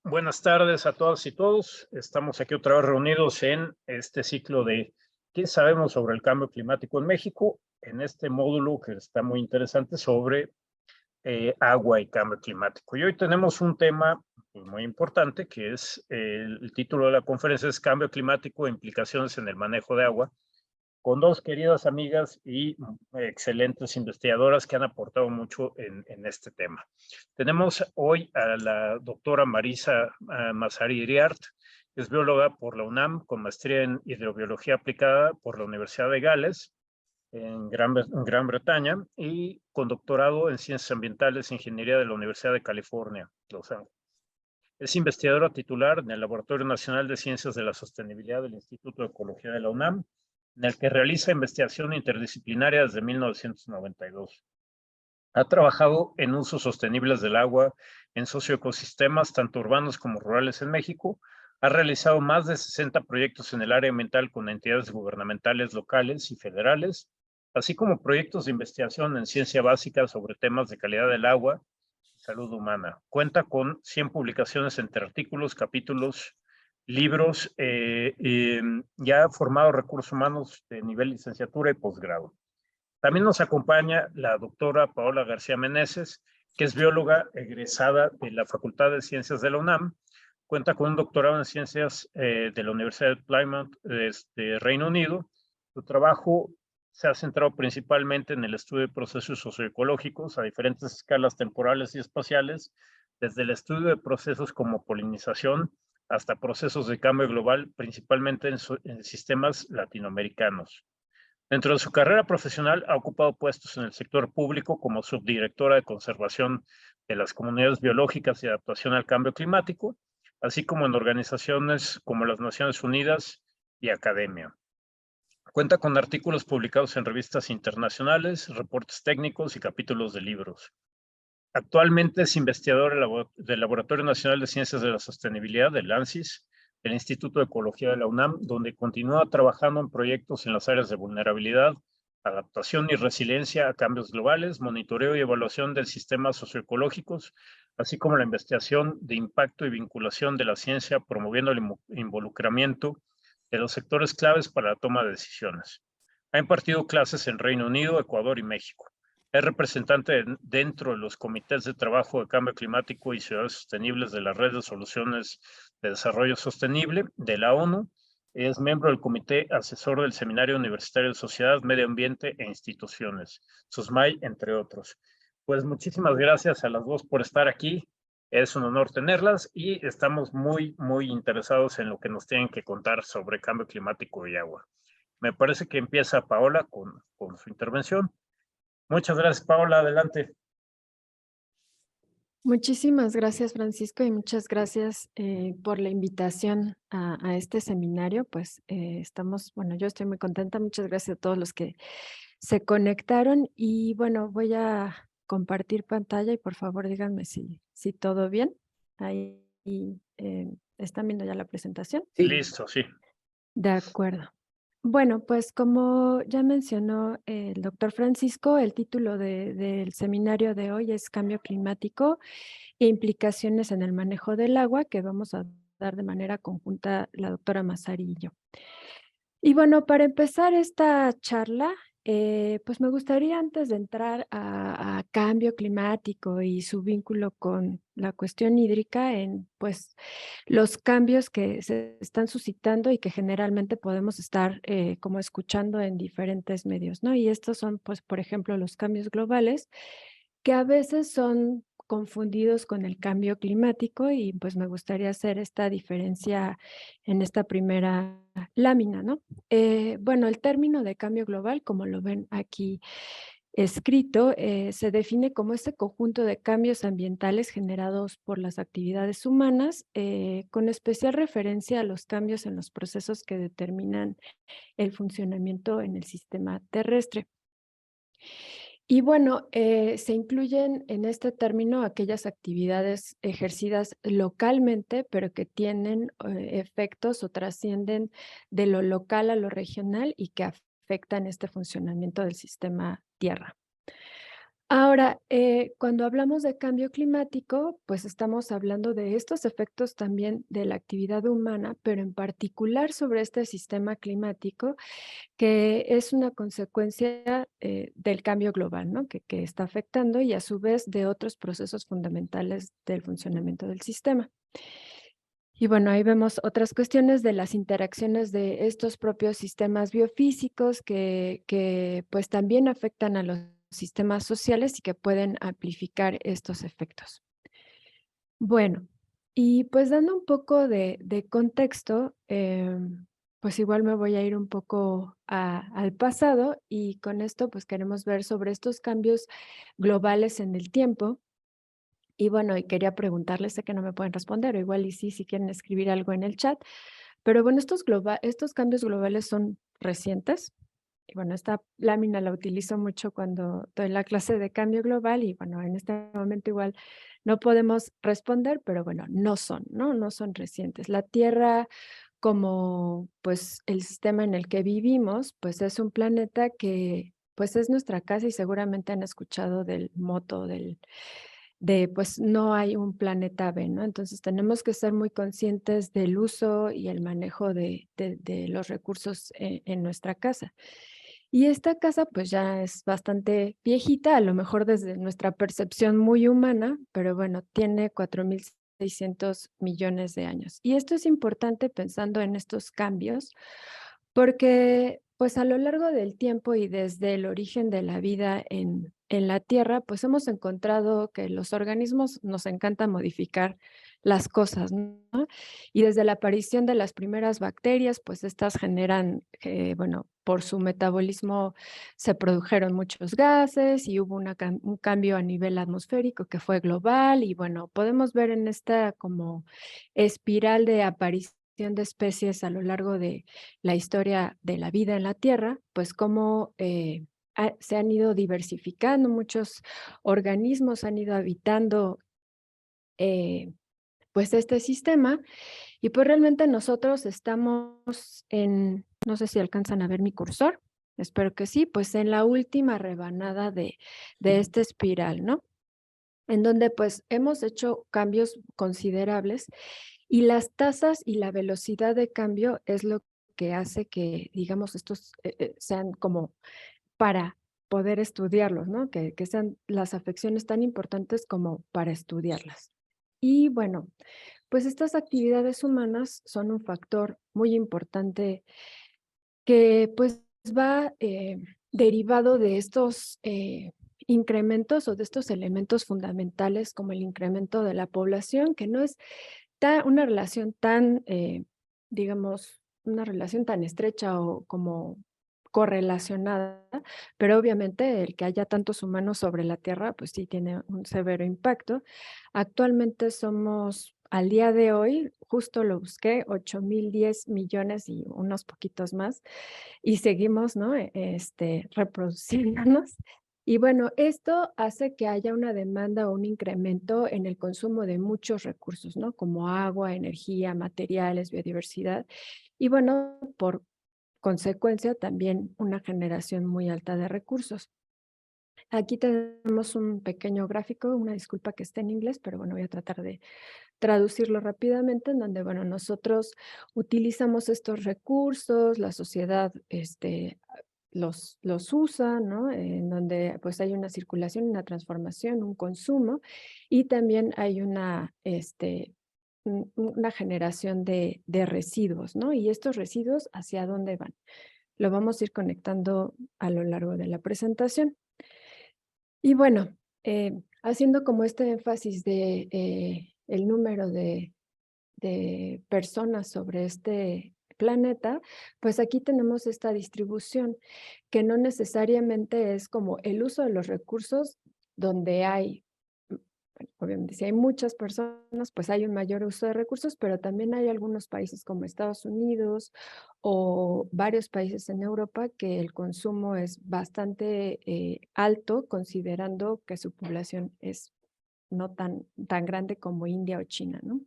Buenas tardes a todas y todos. Estamos aquí otra vez reunidos en este ciclo de ¿qué sabemos sobre el cambio climático en México? En este módulo que está muy interesante sobre agua y cambio climático. Y hoy tenemos un tema pues, muy importante que es el título de la conferencia es Cambio climático e implicaciones en el manejo de agua, con dos queridas amigas y excelentes investigadoras que han aportado mucho en este tema. Tenemos hoy a la doctora Marisa Mazari Iriart, que es bióloga por la UNAM, con maestría en hidrobiología aplicada por la Universidad de Gales, en Gran Bretaña, y con doctorado en ciencias ambientales e ingeniería de la Universidad de California, Los Ángeles. Es investigadora titular en el Laboratorio Nacional de Ciencias de la Sostenibilidad del Instituto de Ecología de la UNAM, en el que realiza investigación interdisciplinaria desde 1992. Ha trabajado en usos sostenibles del agua en socioecosistemas, tanto urbanos como rurales en México. Ha realizado más de 60 proyectos en el área ambiental con entidades gubernamentales locales y federales, así como proyectos de investigación en ciencia básica sobre temas de calidad del agua y salud humana. Cuenta con 100 publicaciones entre artículos, capítulos, libros, y ha formado recursos humanos de nivel licenciatura y posgrado. También nos acompaña la doctora Paola García Meneses, que es bióloga egresada de la Facultad de Ciencias de la UNAM. Cuenta con un doctorado en Ciencias de la Universidad de Plymouth, de Reino Unido. Su trabajo se ha centrado principalmente en el estudio de procesos socioecológicos a diferentes escalas temporales y espaciales, desde el estudio de procesos como polinización hasta procesos de cambio global, principalmente en sistemas latinoamericanos. Dentro de su carrera profesional ha ocupado puestos en el sector público como subdirectora de conservación de las comunidades biológicas y adaptación al cambio climático, así como en organizaciones como las Naciones Unidas y academia. Cuenta con artículos publicados en revistas internacionales, reportes técnicos y capítulos de libros. Actualmente es investigador del Laboratorio Nacional de Ciencias de la Sostenibilidad, del ANSYS, del Instituto de Ecología de la UNAM, donde continúa trabajando en proyectos en las áreas de vulnerabilidad, adaptación y resiliencia a cambios globales, monitoreo y evaluación de sistemas socioecológicos, así como la investigación de impacto y vinculación de la ciencia, promoviendo el involucramiento de los sectores claves para la toma de decisiones. Ha impartido clases en Reino Unido, Ecuador y México. Es representante dentro de los comités de trabajo de cambio climático y ciudades sostenibles de la Red de Soluciones de Desarrollo Sostenible de la ONU. Es miembro del comité asesor del Seminario Universitario de Sociedad, Medio Ambiente e Instituciones, SUSMAI, entre otros. Pues muchísimas gracias a las dos por estar aquí. Es un honor tenerlas y estamos muy interesados en lo que nos tienen que contar sobre cambio climático y agua. Me parece que empieza Paola con su intervención. Muchas gracias, Paola. Adelante. Muchísimas gracias, Francisco, y muchas gracias por la invitación a este seminario. Pues bueno, yo estoy muy contenta. Muchas gracias a todos los que se conectaron. Y bueno, voy a compartir pantalla y por favor díganme si todo bien. Ahí ¿están viendo ya la presentación? Sí. Listo, sí. De acuerdo. Bueno, pues como ya mencionó el doctor Francisco, el título del seminario de hoy es Cambio climático e implicaciones en el manejo del agua, que vamos a dar de manera conjunta la doctora Mazari y yo. Y bueno, para empezar esta charla, pues me gustaría antes de entrar a cambio climático y su vínculo con la cuestión hídrica en pues los cambios que se están suscitando y que generalmente podemos estar como escuchando en diferentes medios, ¿no? Y estos son pues por ejemplo los cambios globales que a veces son confundidos con el cambio climático y pues me gustaría hacer esta diferencia en esta primera lámina, ¿no? Bueno, el término de cambio global, como lo ven aquí escrito, se define como este conjunto de cambios ambientales generados por las actividades humanas, con especial referencia a los cambios en los procesos que determinan el funcionamiento en el sistema terrestre. Y bueno, se incluyen en este término aquellas actividades ejercidas localmente, pero que tienen efectos o trascienden de lo local a lo regional y que afectan este funcionamiento del sistema tierra. Ahora, cuando hablamos de cambio climático, pues estamos hablando de estos efectos también de la actividad humana, pero en particular sobre este sistema climático, que es una consecuencia del cambio global, ¿no? Que está afectando y a su vez de otros procesos fundamentales del funcionamiento del sistema. Y bueno, ahí vemos otras cuestiones de las interacciones de estos propios sistemas biofísicos que pues también afectan a los sistemas sociales y que pueden amplificar estos efectos. Bueno, y pues dando un poco de contexto, pues igual me voy a ir un poco al pasado y con esto pues queremos ver sobre estos cambios globales en el tiempo. Y bueno, y quería preguntarles, sé que no me pueden responder, o igual y sí, si quieren escribir algo en el chat, pero bueno, estos cambios globales son recientes. Y bueno, esta lámina la utilizo mucho cuando doy la clase de cambio global y bueno, en este momento igual no podemos responder, pero bueno, no son, ¿no? No son recientes. La Tierra como pues el sistema en el que vivimos, pues es un planeta que pues es nuestra casa y seguramente han escuchado del moto de pues no hay un planeta B, ¿no? Entonces tenemos que ser muy conscientes del uso y el manejo de los recursos en nuestra casa. Y esta casa pues ya es bastante viejita, a lo mejor desde nuestra percepción muy humana, pero bueno, tiene 4.600 millones de años. Y esto es importante pensando en estos cambios, porque pues a lo largo del tiempo y desde el origen de la vida en la Tierra, pues hemos encontrado que los organismos nos encanta modificar las cosas, ¿no? Y desde la aparición de las primeras bacterias, pues estas generan, bueno, por su metabolismo se produjeron muchos gases y hubo un cambio a nivel atmosférico que fue global y bueno, podemos ver en esta como espiral de aparición de especies a lo largo de la historia de la vida en la Tierra, pues cómo se han ido diversificando, muchos organismos han ido habitando eh, pues este sistema y pues realmente nosotros estamos en, no sé si alcanzan a ver mi cursor, espero que sí, pues en la última rebanada de esta espiral, ¿no? En donde pues hemos hecho cambios considerables y las tasas y la velocidad de cambio es lo que hace que, digamos, estos sean como para poder estudiarlos, ¿no? Que sean las afecciones tan importantes como para estudiarlas. Y bueno, pues estas actividades humanas son un factor muy importante que pues va derivado de estos incrementos o de estos elementos fundamentales como el incremento de la población, que no es una relación tan, digamos, una relación tan estrecha o como correlacionada, pero obviamente el que haya tantos humanos sobre la Tierra, pues sí tiene un severo impacto. Actualmente somos, al día de hoy, justo lo busqué, 8.010 millones y unos poquitos más, y seguimos, ¿no? Reproduciéndonos. Y bueno, esto hace que haya una demanda o un incremento en el consumo de muchos recursos, ¿no? Como agua, energía, materiales, biodiversidad. Y bueno, por consecuencia, también una generación muy alta de recursos. Aquí tenemos un pequeño gráfico, una disculpa que esté en inglés, pero bueno, voy a tratar de traducirlo rápidamente, en donde, bueno, nosotros utilizamos estos recursos, la sociedad los usa, ¿no? En donde pues hay una circulación, una transformación, un consumo y también hay una generación de residuos, ¿no? Y estos residuos, ¿hacia dónde van? Lo vamos a ir conectando a lo largo de la presentación. Y bueno, haciendo como este énfasis de el número de personas sobre este planeta, pues aquí tenemos esta distribución que no necesariamente es como el uso de los recursos donde hay, bueno, obviamente si hay muchas personas, pues hay un mayor uso de recursos, pero también hay algunos países como Estados Unidos o varios países en Europa que el consumo es bastante alto considerando que su población es no tan grande como India o China, ¿no?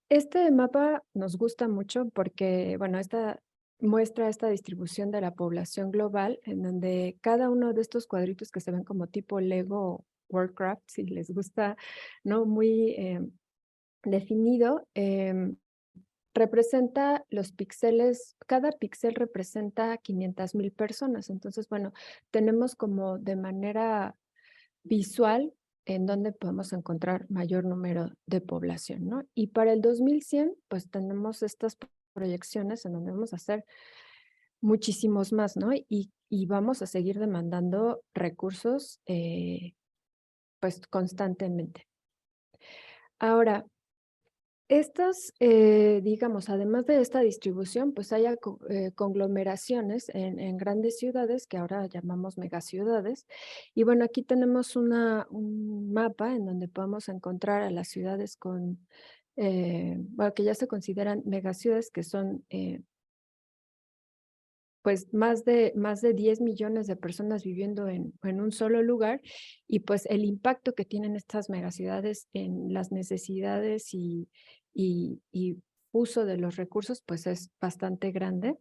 Este mapa nos gusta mucho porque, bueno, esta muestra esta distribución de la población global, en donde cada uno de estos cuadritos que se ven como tipo Lego Warcraft, si les gusta, ¿no? Muy definido, representa los píxeles, cada píxel representa 500,000 personas. Entonces, bueno, tenemos como de manera visual en donde podemos encontrar mayor número de población, ¿no? Y para el 2100, pues tenemos estas proyecciones en donde vamos a hacer muchísimos más, ¿no? Y vamos a seguir demandando recursos, pues constantemente. Ahora, estas, digamos, además de esta distribución, pues hay conglomeraciones en grandes ciudades que ahora llamamos megaciudades. Y bueno, aquí tenemos un mapa en donde podemos encontrar a las ciudades con, bueno, que ya se consideran megaciudades, que son pues más de 10 millones de personas viviendo en un solo lugar, y pues el impacto que tienen estas megaciudades en las necesidades y uso de los recursos pues es bastante grande.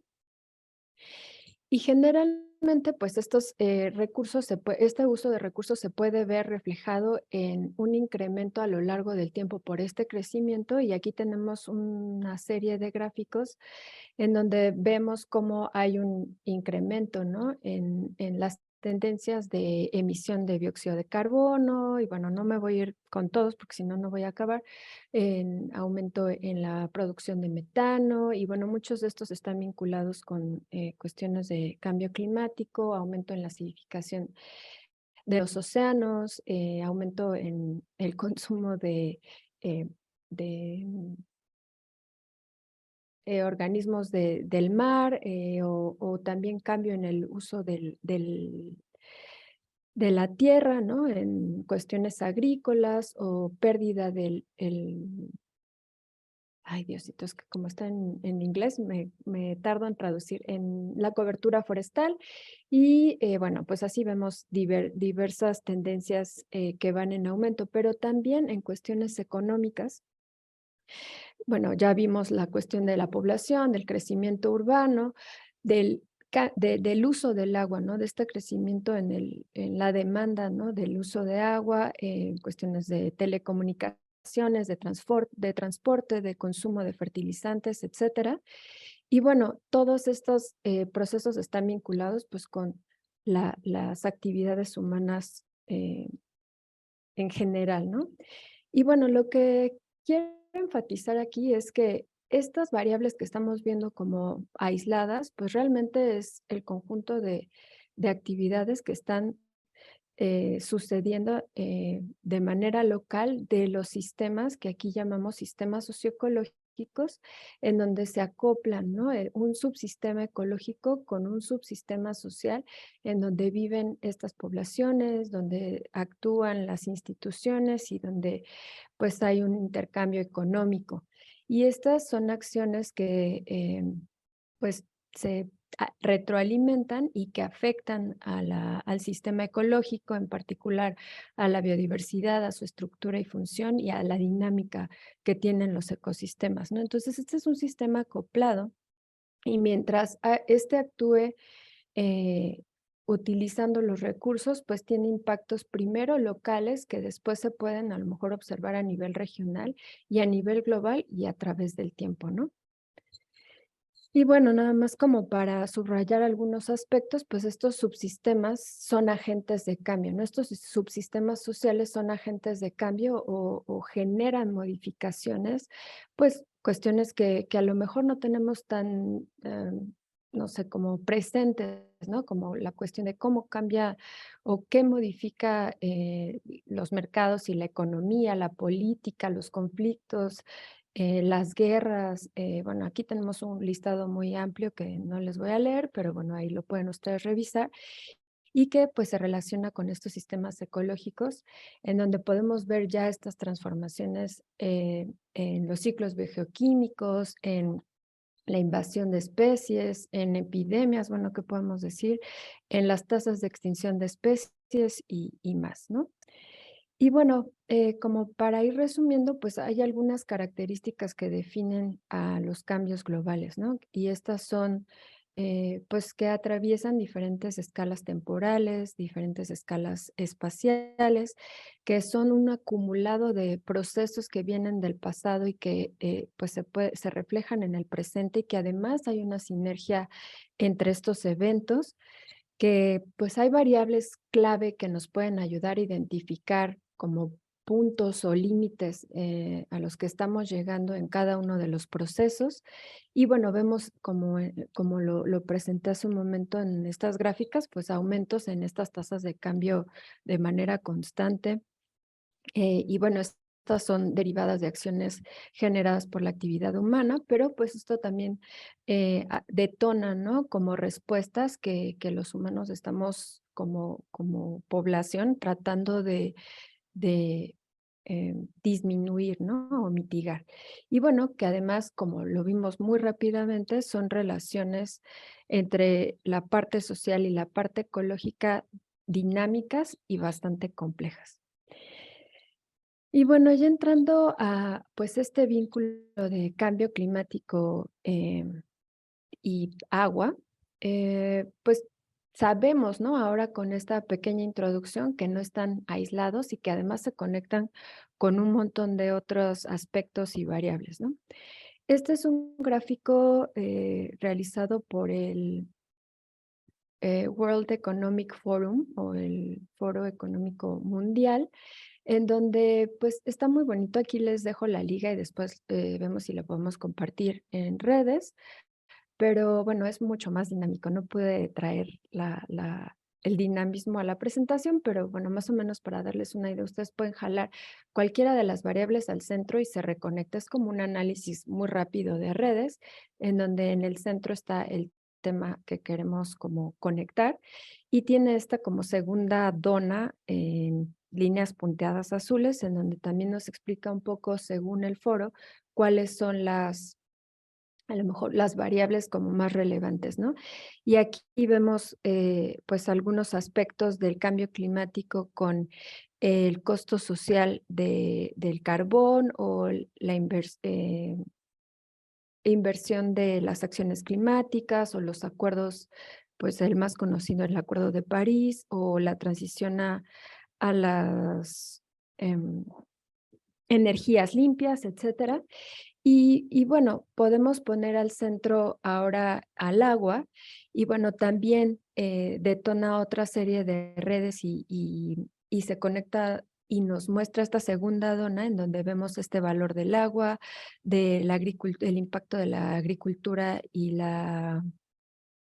Y generalmente, pues estos recursos, este uso de recursos se puede ver reflejado en un incremento a lo largo del tiempo por este crecimiento, y aquí tenemos una serie de gráficos en donde vemos cómo hay un incremento, ¿no? En las tendencias de emisión de dióxido de carbono, y bueno, no me voy a ir con todos porque si no, no voy a acabar, en aumento en la producción de metano, y bueno, muchos de estos están vinculados con cuestiones de cambio climático, aumento en la acidificación de los océanos, aumento en el consumo eh, de organismos del mar, o también cambio en el uso de la tierra, ¿no? En cuestiones agrícolas, o pérdida ay, Diosito, es que como está en inglés, me tardo en traducir, en la cobertura forestal. Y bueno, pues así vemos diversas tendencias que van en aumento, pero también en cuestiones económicas. Bueno, ya vimos la cuestión de la población, del crecimiento urbano, del uso del agua, ¿no? De este crecimiento en la demanda, ¿no? Del uso de agua, cuestiones de telecomunicaciones, de transporte, de consumo de fertilizantes, etcétera. Y bueno, todos estos procesos están vinculados pues con las actividades humanas en general, ¿no? Y bueno, lo que quiero enfatizar aquí es que estas variables que estamos viendo como aisladas, pues realmente es el conjunto de actividades que están sucediendo de manera local de los sistemas que aquí llamamos sistemas socioecológicos, en donde se acoplan, ¿no? Un subsistema ecológico con un subsistema social, en donde viven estas poblaciones, donde actúan las instituciones y donde pues hay un intercambio económico. Y estas son acciones que pues se retroalimentan y que afectan al sistema ecológico, en particular a la biodiversidad, a su estructura y función y a la dinámica que tienen los ecosistemas, ¿no? Entonces, este es un sistema acoplado, y mientras este actúe eh, utilizando los recursos, pues tiene impactos primero locales que después se pueden a lo mejor observar a nivel regional y a nivel global y a través del tiempo, ¿no? Y bueno, nada más como para subrayar algunos aspectos, pues estos subsistemas son agentes de cambio, ¿no? Estos subsistemas sociales son agentes de cambio o generan modificaciones, pues cuestiones que a lo mejor no tenemos tan, no sé, como presentes, ¿no? Como la cuestión de cómo cambia o qué modifica los mercados y la economía, la política, los conflictos, las guerras. Bueno, aquí tenemos un listado muy amplio que no les voy a leer, pero bueno, ahí lo pueden ustedes revisar, y que pues se relaciona con estos sistemas ecológicos, en donde podemos ver ya estas transformaciones en los ciclos biogeoquímicos, en la invasión de especies, en epidemias, bueno, ¿qué podemos decir? En las tasas de extinción de especies y más, ¿no? Y bueno, como para ir resumiendo, pues hay algunas características que definen a los cambios globales, ¿no? Y estas son, pues, que atraviesan diferentes escalas temporales, diferentes escalas espaciales, que son un acumulado de procesos que vienen del pasado y que, pues, se reflejan en el presente y que además hay una sinergia entre estos eventos que pues hay variables clave que nos pueden ayudar a identificar como puntos o límites a los que estamos llegando en cada uno de los procesos. Y bueno, vemos como lo presenté hace un momento en estas gráficas, pues aumentos en estas tasas de cambio de manera constante y bueno, estas son derivadas de acciones generadas por la actividad humana, pero pues esto también detona, ¿no? Como respuestas que los humanos estamos como población tratando de disminuir, ¿no? O mitigar. Y bueno, que además, como lo vimos muy rápidamente, son relaciones entre la parte social y la parte ecológica dinámicas y bastante complejas. Y bueno, ya entrando a pues este vínculo de cambio climático y agua, pues sabemos, ¿no? Ahora con esta pequeña introducción que no están aislados y que además se conectan con un montón de otros aspectos y variables, ¿no? Este es un gráfico realizado por el World Economic Forum o el Foro Económico Mundial en donde pues está muy bonito. Aquí les dejo la liga y después vemos si la podemos compartir en redes, pero bueno, es mucho más dinámico. No pude traer el dinamismo a la presentación, pero bueno, más o menos para darles una idea, ustedes pueden jalar cualquiera de las variables al centro y se reconecta. Es como un análisis muy rápido de redes, en donde en el centro está el tema que queremos como conectar y tiene esta como segunda dona en líneas punteadas azules, en donde también nos explica un poco, según el foro, cuáles son a lo mejor las variables como más relevantes, ¿no? Y aquí vemos pues algunos aspectos del cambio climático con el costo social del carbón o la inversión de las acciones climáticas o los acuerdos, pues el más conocido, el Acuerdo de París o la transición a las em, energías limpias, etcétera. Y bueno, podemos poner al centro ahora al agua y bueno, también detona otra serie de redes y se conecta y nos muestra esta segunda dona en donde vemos este valor del agua, el impacto de la agricultura y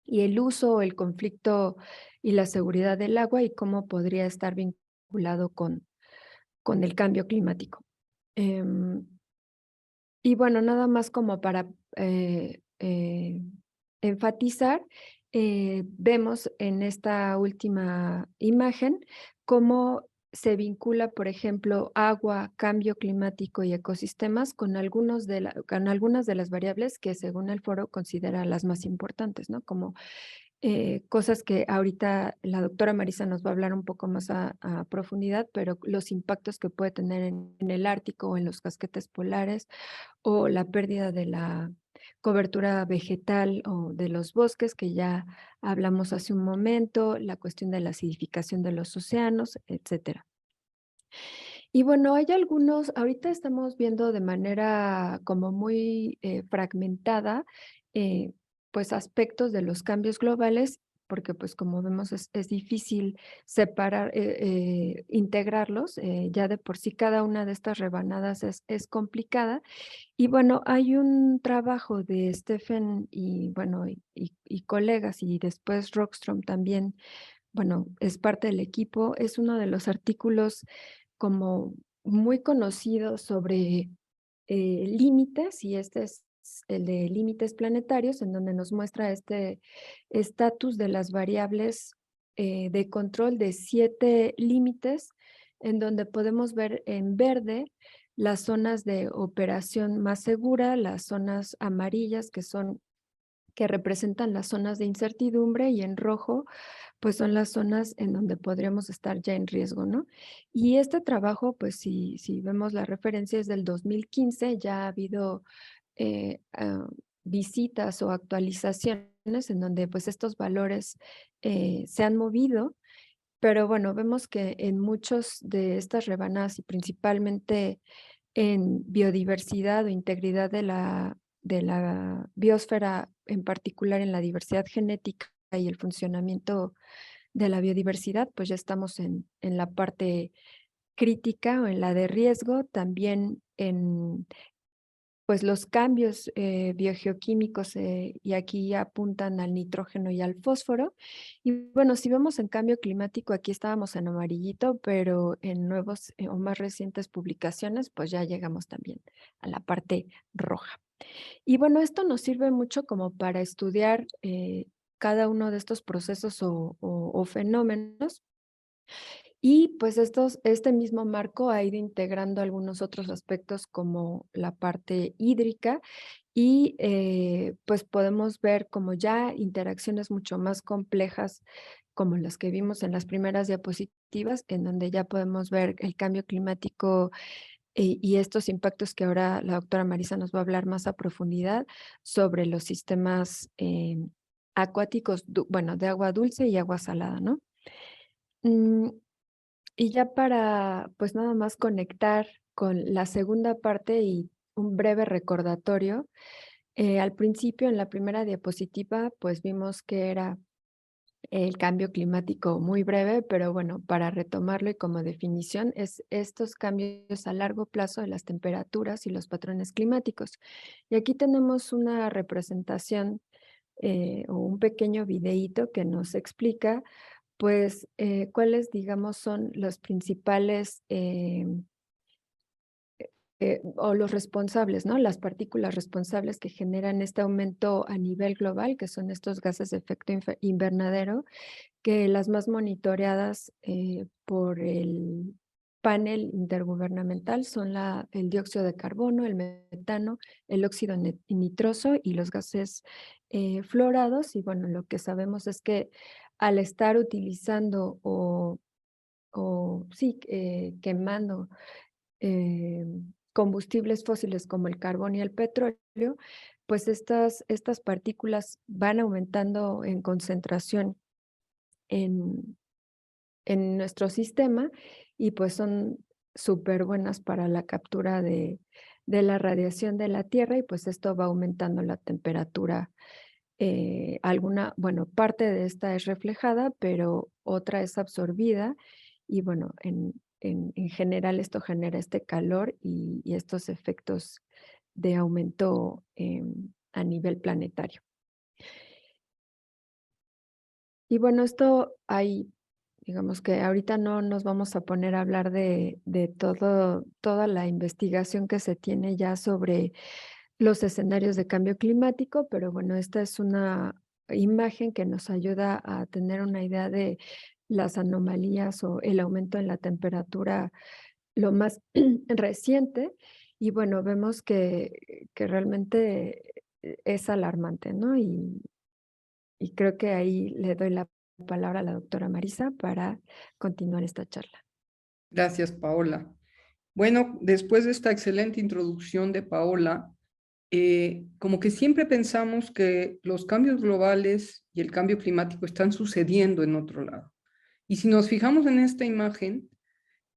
el uso, el conflicto y la seguridad del agua y cómo podría estar vinculado con el cambio climático. Em, y bueno, nada más como para enfatizar, vemos en esta última imagen cómo se vincula, por ejemplo, agua, cambio climático y ecosistemas con con algunas de las variables que según el foro considera las más importantes, ¿no? Como cosas que ahorita la doctora Marisa nos va a hablar un poco más a profundidad, pero los impactos que puede tener en el Ártico o en los casquetes polares o la pérdida de la cobertura vegetal o de los bosques que ya hablamos hace un momento, la cuestión de la acidificación de los océanos, etcétera. Y bueno, hay algunos, ahorita estamos viendo de manera como muy fragmentada, eh, pues aspectos de los cambios globales, porque pues como vemos es difícil separar, integrarlos, ya de por sí cada una de estas rebanadas es complicada. Y bueno, hay un trabajo de Stephen y bueno, y colegas y después Rockstrom también, bueno, es parte del equipo, es uno de los artículos como muy conocido sobre límites y este es el de límites planetarios en donde nos muestra este estatus de las variables de control de 7 límites en donde podemos ver en verde las zonas de operación más segura, las zonas amarillas que son que representan las zonas de incertidumbre, y en rojo pues son las zonas en donde podríamos estar ya en riesgo, ¿no? Y este trabajo, pues si vemos la referencia es del 2015, ya ha habido visitas o actualizaciones en donde pues estos valores se han movido, pero bueno, vemos que en muchos de estas rebanadas y principalmente en biodiversidad o integridad de la biosfera, en particular en la diversidad genética y el funcionamiento de la biodiversidad, pues ya estamos en la parte crítica o en la de riesgo, también en pues los cambios biogeoquímicos, y aquí apuntan al nitrógeno y al fósforo. Y bueno, si vemos en cambio climático, aquí estábamos en amarillito, pero en nuevos o más recientes publicaciones, pues ya llegamos también a la parte roja. Y bueno, esto nos sirve mucho como para estudiar cada uno de estos procesos o fenómenos. Y pues este mismo marco ha ido integrando algunos otros aspectos como la parte hídrica y pues podemos ver como ya interacciones mucho más complejas como las que vimos en las primeras diapositivas, en donde ya podemos ver el cambio climático y estos impactos que ahora la doctora Marisa nos va a hablar más a profundidad sobre los sistemas acuáticos, bueno, de agua dulce y agua salada, ¿no? Mm, y ya para, pues nada más conectar con la segunda parte y un breve recordatorio, al principio en la primera diapositiva, pues vimos que era el cambio climático muy breve, pero bueno, para retomarlo y como definición, es estos cambios a largo plazo de las temperaturas y los patrones climáticos. Y aquí tenemos una representación o un pequeño videíto que nos explica pues, ¿cuáles, digamos, son los principales, o los responsables, ¿no? Las partículas responsables que generan este aumento a nivel global, que son estos gases de efecto invernadero, que las más monitoreadas por el panel intergubernamental son el dióxido de carbono, el metano, el óxido nitroso y los gases fluorados. Y bueno, lo que sabemos es que al estar utilizando o sí, quemando eh, combustibles fósiles como el carbón y el petróleo, pues estas partículas van aumentando en concentración en, en nuestro sistema y pues son súper buenas para la captura de la radiación de la Tierra y pues esto va aumentando la temperatura. Bueno, parte de esta es reflejada, pero otra es absorbida y bueno, en general esto genera este calor y estos efectos de aumento a nivel planetario. Y bueno, esto hay, digamos que ahorita no nos vamos a poner a hablar de toda la investigación que se tiene ya sobre los escenarios de cambio climático, pero bueno, esta es una imagen que nos ayuda a tener una idea de las anomalías o el aumento en la temperatura lo más reciente. Y bueno, vemos que realmente es alarmante, ¿no? Y creo que ahí le doy la palabra a la doctora Marisa para continuar esta charla. Gracias, Paola. Bueno, después de esta excelente introducción de Paola, como que siempre pensamos que los cambios globales y el cambio climático están sucediendo en otro lado. Y si nos fijamos en esta imagen,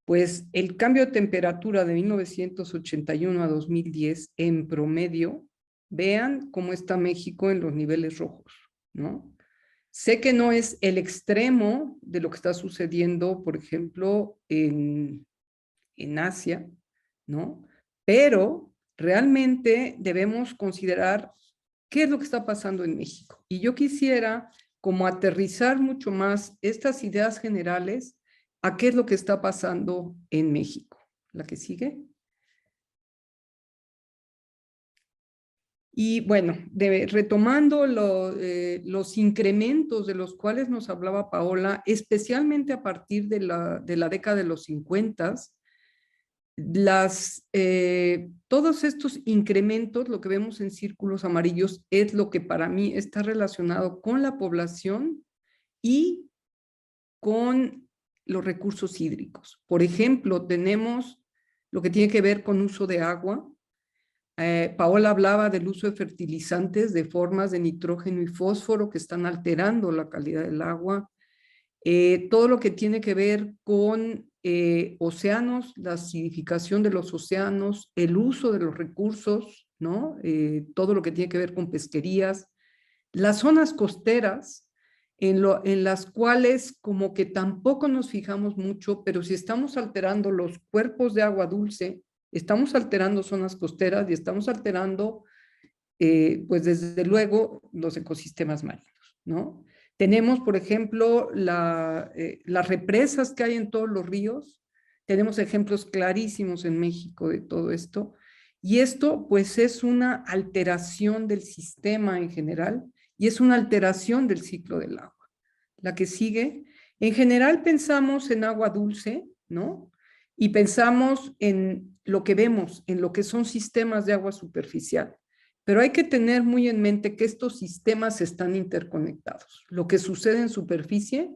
pues el cambio de temperatura de 1981 a 2010 en promedio, vean cómo está México en los niveles rojos, ¿no? Sé que no es el extremo de lo que está sucediendo, por ejemplo, en Asia, ¿no? Pero realmente debemos considerar qué es lo que está pasando en México. Y yo quisiera como aterrizar mucho más estas ideas generales a qué es lo que está pasando en México. La que sigue. Y bueno, retomando los incrementos de los cuales nos hablaba Paola, especialmente a partir de la década de los 50, todos estos incrementos, lo que vemos en círculos amarillos, es lo que para mí está relacionado con la población y con los recursos hídricos. Por ejemplo, tenemos lo que tiene que ver con uso de agua. Paola hablaba del uso de fertilizantes, de formas de nitrógeno y fósforo que están alterando la calidad del agua. Todo lo que tiene que ver con océanos, la acidificación de los océanos, el uso de los recursos, ¿no? Todo lo que tiene que ver con pesquerías, las zonas costeras, en las cuales como que tampoco nos fijamos mucho, pero si estamos alterando los cuerpos de agua dulce, estamos alterando zonas costeras y estamos alterando, pues desde luego, los ecosistemas marinos, ¿no? Tenemos, por ejemplo, las represas que hay en todos los ríos. Tenemos ejemplos clarísimos en México de todo esto. Y esto, pues, es una alteración del sistema en general y es una alteración del ciclo del agua. La que sigue, en general pensamos en agua dulce, ¿no? Y pensamos en lo que vemos, en lo que son sistemas de agua superficial. Pero hay que tener muy en mente que estos sistemas están interconectados. Lo que sucede en superficie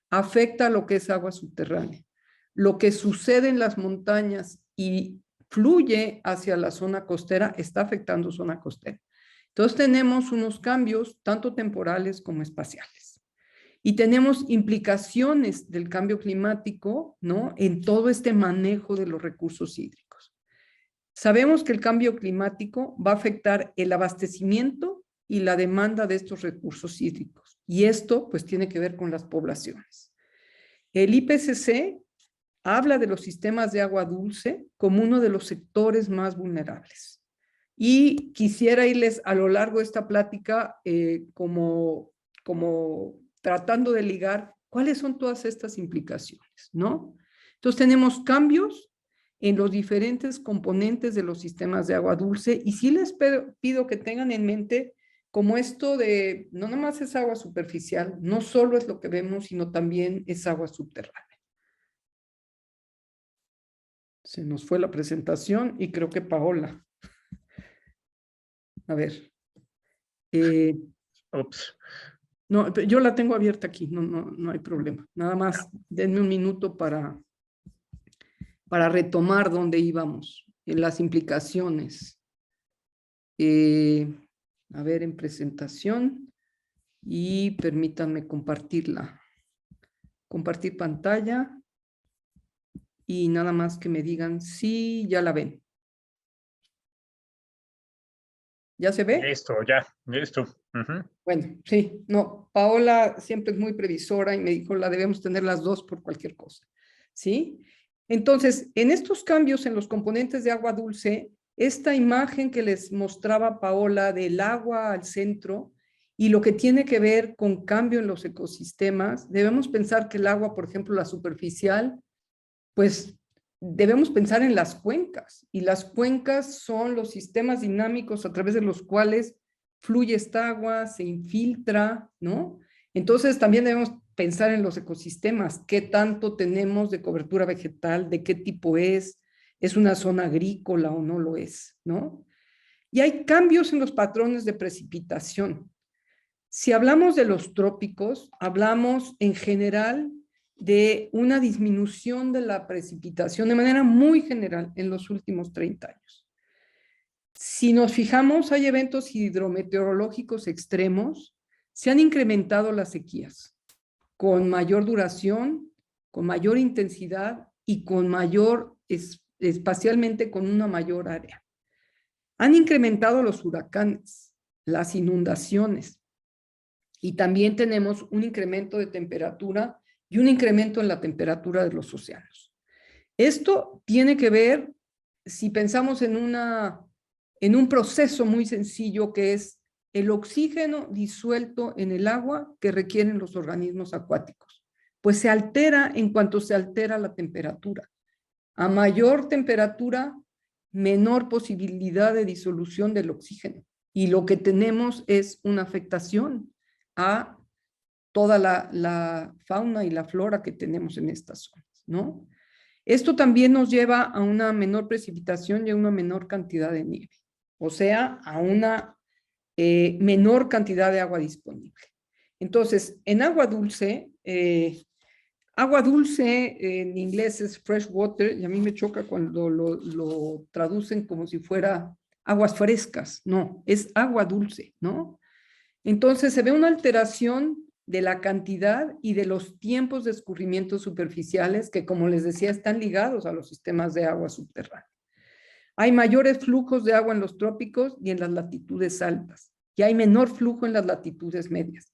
afecta a lo que es agua subterránea. Lo que sucede en las montañas y fluye hacia la zona costera está afectando zona costera. Entonces tenemos unos cambios tanto temporales como espaciales. Y tenemos implicaciones del cambio climático, ¿no? En todo este manejo de los recursos hídricos. Sabemos que el cambio climático va a afectar el abastecimiento y la demanda de estos recursos hídricos. Y esto, pues, tiene que ver con las poblaciones. El IPCC habla de los sistemas de agua dulce como uno de los sectores más vulnerables. Y quisiera irles a lo largo de esta plática como tratando de ligar cuáles son todas estas implicaciones, ¿no? Entonces tenemos cambios en los diferentes componentes de los sistemas de agua dulce y sí les pido que tengan en mente como esto de no nomás es agua superficial, no solo es lo que vemos, sino también es agua subterránea. Se nos fue la presentación y creo que Paola. A ver. Ups. No, yo la tengo abierta aquí, no hay problema. Nada más, denme un minuto para retomar dónde íbamos, en las implicaciones. A ver, en presentación, y permítanme compartirla. Compartir pantalla, y nada más que me digan si ya la ven. ¿Ya se ve? Listo, ya, listo. Bueno, sí, no, Paola siempre es muy previsora y me dijo, la debemos tener las dos por cualquier cosa, ¿sí? Entonces, en estos cambios en los componentes de agua dulce, esta imagen que les mostraba Paola del agua al centro y lo que tiene que ver con cambio en los ecosistemas, debemos pensar que el agua, por ejemplo, la superficial, pues debemos pensar en las cuencas, y las cuencas son los sistemas dinámicos a través de los cuales fluye esta agua, se infiltra, ¿no? Entonces también debemos pensar en los ecosistemas, qué tanto tenemos de cobertura vegetal, de qué tipo es una zona agrícola o no lo es, ¿no? Y hay cambios en los patrones de precipitación. Si hablamos de los trópicos, hablamos en general de una disminución de la precipitación de manera muy general en los últimos 30 años. Si nos fijamos, hay eventos hidrometeorológicos extremos, se han incrementado las sequías con mayor duración, con mayor intensidad y con mayor, espacialmente con una mayor área. Han incrementado los huracanes, las inundaciones, y también tenemos un incremento de temperatura y un incremento en la temperatura de los océanos. Esto tiene que ver, si pensamos en un proceso muy sencillo que es el oxígeno disuelto en el agua que requieren los organismos acuáticos, pues se altera en cuanto se altera la temperatura. A mayor temperatura, menor posibilidad de disolución del oxígeno. Y lo que tenemos es una afectación a toda la fauna y la flora que tenemos en estas zonas, ¿no? Esto también nos lleva a una menor precipitación y a una menor cantidad de nieve, o sea, a una menor cantidad de agua disponible. Entonces, en agua dulce en inglés es fresh water, y a mí me choca cuando lo traducen como si fuera aguas frescas. No, es agua dulce, ¿no? Entonces se ve una alteración de la cantidad y de los tiempos de escurrimiento superficiales que, como les decía, están ligados a los sistemas de agua subterránea. Hay mayores flujos de agua en los trópicos y en las latitudes altas, y hay menor flujo en las latitudes medias.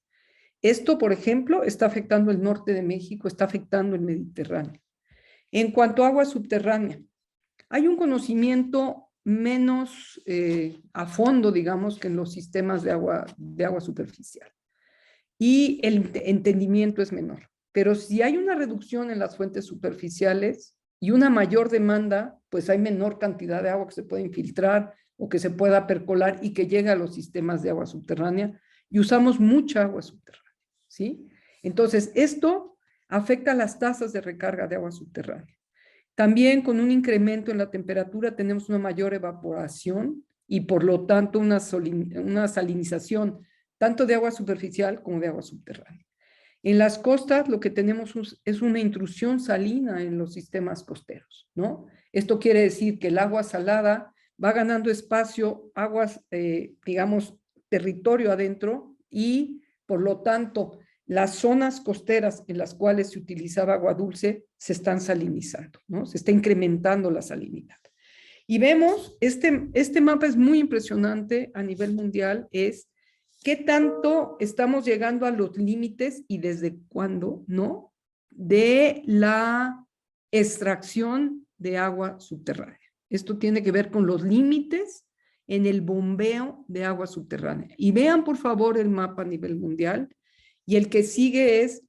Esto, por ejemplo, está afectando el norte de México, está afectando el Mediterráneo. En cuanto a agua subterránea, hay un conocimiento menos a fondo, digamos, que en los sistemas de agua superficial. Y el entendimiento es menor. Pero si hay una reducción en las fuentes superficiales y una mayor demanda, pues hay menor cantidad de agua que se puede infiltrar o que se pueda percolar y que llegue a los sistemas de agua subterránea, y usamos mucha agua subterránea, ¿sí? Entonces, esto afecta las tasas de recarga de agua subterránea. También con un incremento en la temperatura tenemos una mayor evaporación y por lo tanto una salinización tanto de agua superficial como de agua subterránea. En las costas lo que tenemos es una intrusión salina en los sistemas costeros, ¿no? Esto quiere decir que el agua salada va ganando espacio, aguas, digamos, territorio adentro, y por lo tanto las zonas costeras en las cuales se utilizaba agua dulce se están salinizando, ¿no? Se está incrementando la salinidad. Y vemos, este mapa es muy impresionante a nivel mundial, es qué tanto estamos llegando a los límites y desde cuándo, ¿no? De la extracción de agua subterránea. Esto tiene que ver con los límites en el bombeo de agua subterránea. Y vean, por favor, el mapa a nivel mundial. Y el que sigue es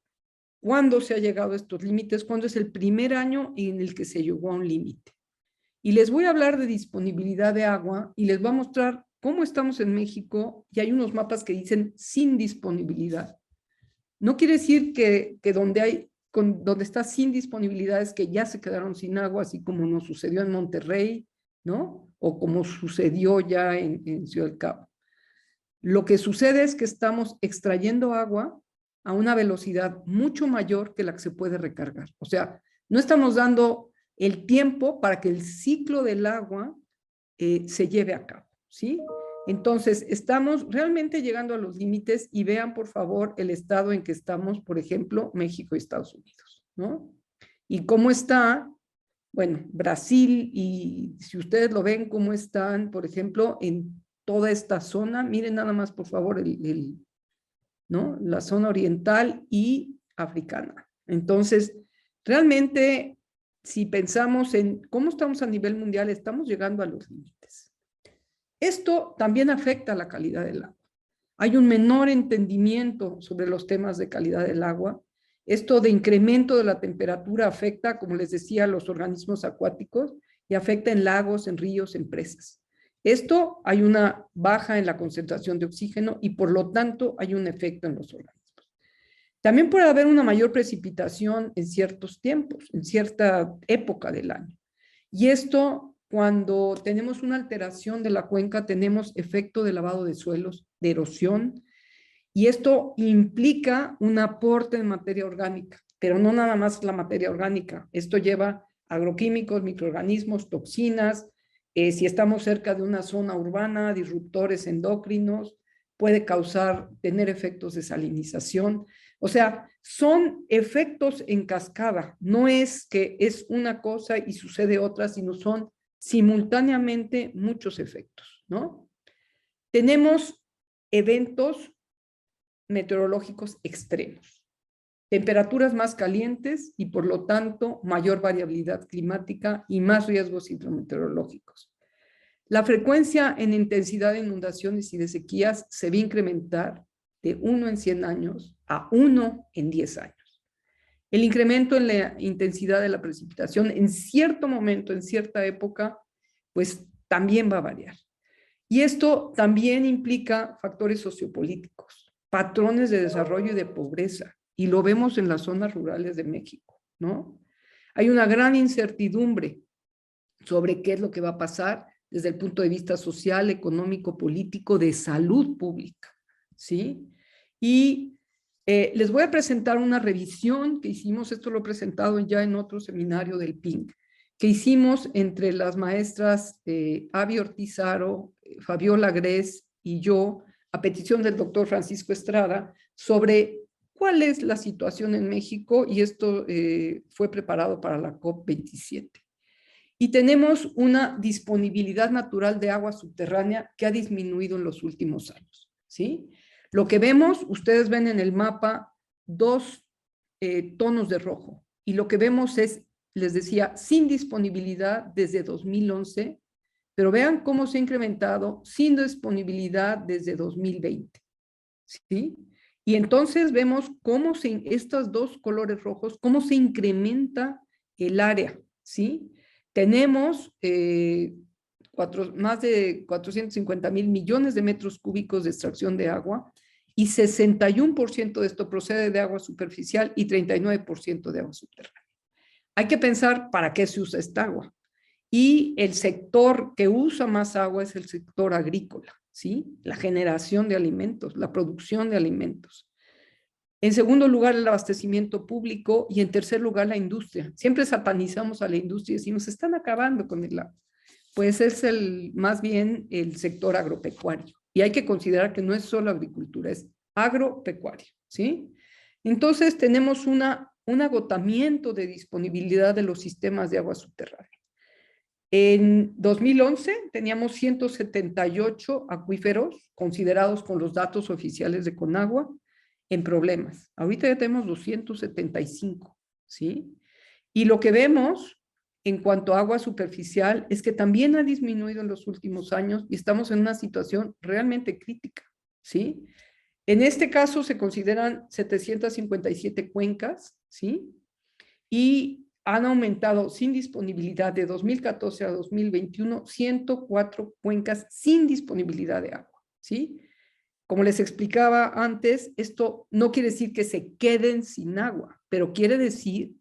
cuándo se ha llegado a estos límites, cuándo es el primer año en el que se llegó a un límite. Y les voy a hablar de disponibilidad de agua y les voy a mostrar cómo estamos en México, y hay unos mapas que dicen sin disponibilidad. No quiere decir que donde está sin disponibilidad es que ya se quedaron sin agua, así como nos sucedió en Monterrey, ¿no? O como sucedió ya en Ciudad del Cabo. Lo que sucede es que estamos extrayendo agua a una velocidad mucho mayor que la que se puede recargar. O sea, no estamos dando el tiempo para que el ciclo del agua se lleve a cabo, ¿sí? Entonces, estamos realmente llegando a los límites, y vean, por favor, el estado en que estamos, por ejemplo, México y Estados Unidos, ¿no? Y cómo está, bueno, Brasil, y si ustedes lo ven, cómo están, por ejemplo, en toda esta zona. Miren nada más, por favor, ¿no? La zona oriental y africana. Entonces, realmente, si pensamos en cómo estamos a nivel mundial, estamos llegando a los límites. Esto también afecta a la calidad del agua. Hay un menor entendimiento sobre los temas de calidad del agua. Esto de incremento de la temperatura afecta, como les decía, a los organismos acuáticos, y afecta en lagos, en ríos, en presas. Esto, hay una baja en la concentración de oxígeno y por lo tanto hay un efecto en los organismos. También puede haber una mayor precipitación en ciertos tiempos, en cierta época del año. Y esto, cuando tenemos una alteración de la cuenca, tenemos efecto de lavado de suelos, de erosión, y esto implica un aporte de materia orgánica, pero no nada más la materia orgánica. Esto lleva agroquímicos, microorganismos, toxinas. Si estamos cerca de una zona urbana, disruptores endocrinos, puede tener efectos de salinización. O sea, son efectos en cascada. No es que es una cosa y sucede otra, sino son simultáneamente muchos efectos, ¿no? Tenemos eventos meteorológicos extremos, temperaturas más calientes y por lo tanto mayor variabilidad climática y más riesgos hidrometeorológicos. La frecuencia en intensidad de inundaciones y de sequías se va a incrementar de 1 en 100 años a 1 en 10 años. El incremento en la intensidad de la precipitación en cierto momento, en cierta época, pues también va a variar. Y esto también implica factores sociopolíticos, patrones de desarrollo y de pobreza, y lo vemos en las zonas rurales de México, ¿no? Hay una gran incertidumbre sobre qué es lo que va a pasar desde el punto de vista social, económico, político, de salud pública, ¿sí? Y les voy a presentar una revisión que hicimos, esto lo he presentado ya en otro seminario del PINC, que hicimos entre las maestras Avi Ortizaro, Fabiola Gres y yo, a petición del doctor Francisco Estrada, sobre cuál es la situación en México, y esto fue preparado para la COP27. Y tenemos una disponibilidad natural de agua subterránea que ha disminuido en los últimos años, ¿sí? Lo que vemos, ustedes ven en el mapa dos tonos de rojo, y lo que vemos es, les decía, sin disponibilidad desde 2011, pero vean cómo se ha incrementado sin disponibilidad desde 2020, ¿sí? Y entonces vemos cómo estos dos colores rojos, cómo se incrementa el área, ¿sí? Tenemos más de 450,000 millones de metros cúbicos de extracción de agua, y 61% de esto procede de agua superficial y 39% de agua subterránea. Hay que pensar para qué se usa esta agua. Y el sector que usa más agua es el sector agrícola, ¿sí? La generación de alimentos, la producción de alimentos. En segundo lugar, el abastecimiento público, y en tercer lugar, la industria. Siempre satanizamos a la industria y decimos, se están acabando con el agua. Pues es más bien el sector agropecuario. Y hay que considerar que no es solo agricultura, es agropecuario, ¿sí? Entonces tenemos un agotamiento de disponibilidad de los sistemas de agua subterránea. En 2011 teníamos 178 acuíferos considerados con los datos oficiales de Conagua en problemas. Ahorita ya tenemos 275, ¿sí? Y lo que vemos en cuanto a agua superficial es que también ha disminuido en los últimos años y estamos en una situación realmente crítica, ¿sí? En este caso se consideran 757 cuencas, ¿sí? Y han aumentado sin disponibilidad de 2014 a 2021 104 cuencas sin disponibilidad de agua, ¿sí? Como les explicaba antes, esto no quiere decir que se queden sin agua, pero quiere decir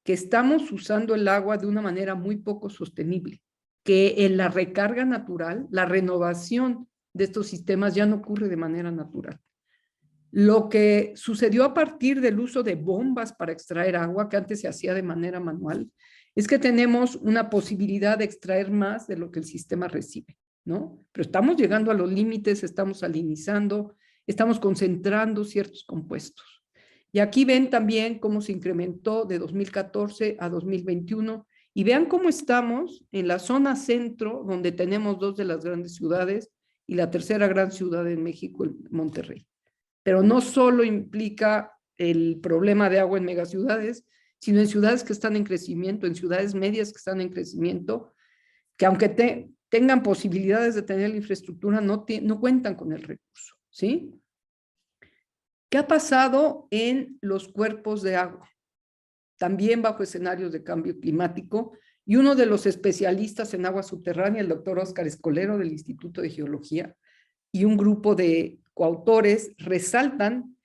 que estamos usando el agua de una manera muy poco sostenible, que en la recarga natural, la renovación de estos sistemas ya no ocurre de manera natural. Lo que sucedió a partir del uso de bombas para extraer agua, que antes se hacía de manera manual, es que tenemos una posibilidad de extraer más de lo que el sistema recibe, ¿no? Pero estamos llegando a los límites, estamos salinizando, estamos concentrando ciertos compuestos. Y aquí ven también cómo se incrementó de 2014 a 2021, y vean cómo estamos en la zona centro, donde tenemos dos de las grandes ciudades, y la tercera gran ciudad en México, Monterrey. Pero no solo implica el problema de agua en megaciudades, sino en ciudades que están en crecimiento, en ciudades medias que están en crecimiento, que aunque tengan posibilidades de tener la infraestructura, no cuentan con el recurso, ¿sí? ¿Qué ha pasado en los cuerpos de agua? También bajo escenarios de cambio climático, y uno de los especialistas en agua subterránea, el doctor Óscar Escolero del Instituto de Geología, y un grupo de coautores resaltan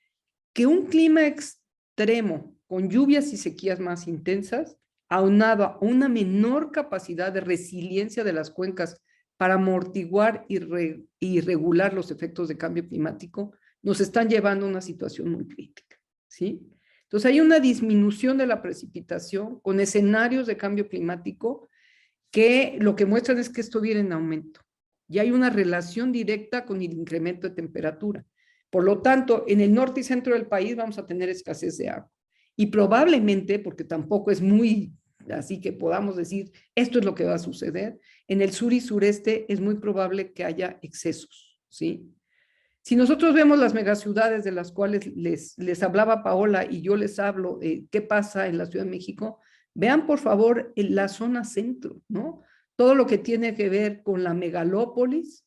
que un clima extremo con lluvias y sequías más intensas, aunado a una menor capacidad de resiliencia de las cuencas para amortiguar y regular los efectos de cambio climático, nos están llevando a una situación muy crítica, ¿sí? Entonces hay una disminución de la precipitación con escenarios de cambio climático que lo que muestran es que esto viene en aumento. Y hay una relación directa con el incremento de temperatura. Por lo tanto, en el norte y centro del país vamos a tener escasez de agua. Y probablemente, porque tampoco es muy así que podamos decir, esto es lo que va a suceder, en el sur y sureste es muy probable que haya excesos, ¿sí? Si nosotros vemos las megaciudades de las cuales les hablaba Paola y yo les hablo de qué pasa en la Ciudad de México, vean por favor en la zona centro, ¿no? Todo lo que tiene que ver con la megalópolis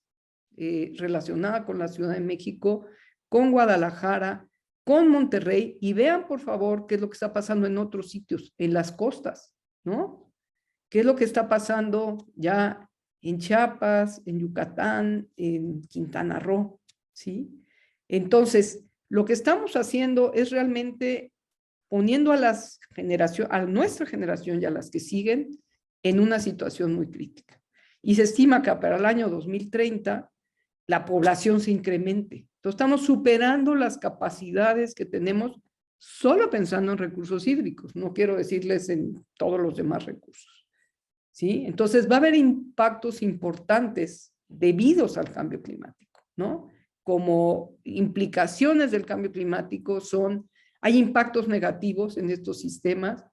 relacionada con la Ciudad de México, con Guadalajara, con Monterrey, y vean por favor qué es lo que está pasando en otros sitios, en las costas, ¿no? ¿Qué es lo que está pasando ya en Chiapas, en Yucatán, en Quintana Roo? ¿Sí? Entonces, lo que estamos haciendo es realmente poniendo a nuestra generación y a las que siguen en una situación muy crítica. Y se estima que para el año 2030 la población se incremente. Entonces estamos superando las capacidades que tenemos solo pensando en recursos hídricos. No quiero decirles en todos los demás recursos, ¿sí? Entonces va a haber impactos importantes debidos al cambio climático, ¿no? Como implicaciones del cambio climático hay impactos negativos en estos sistemas.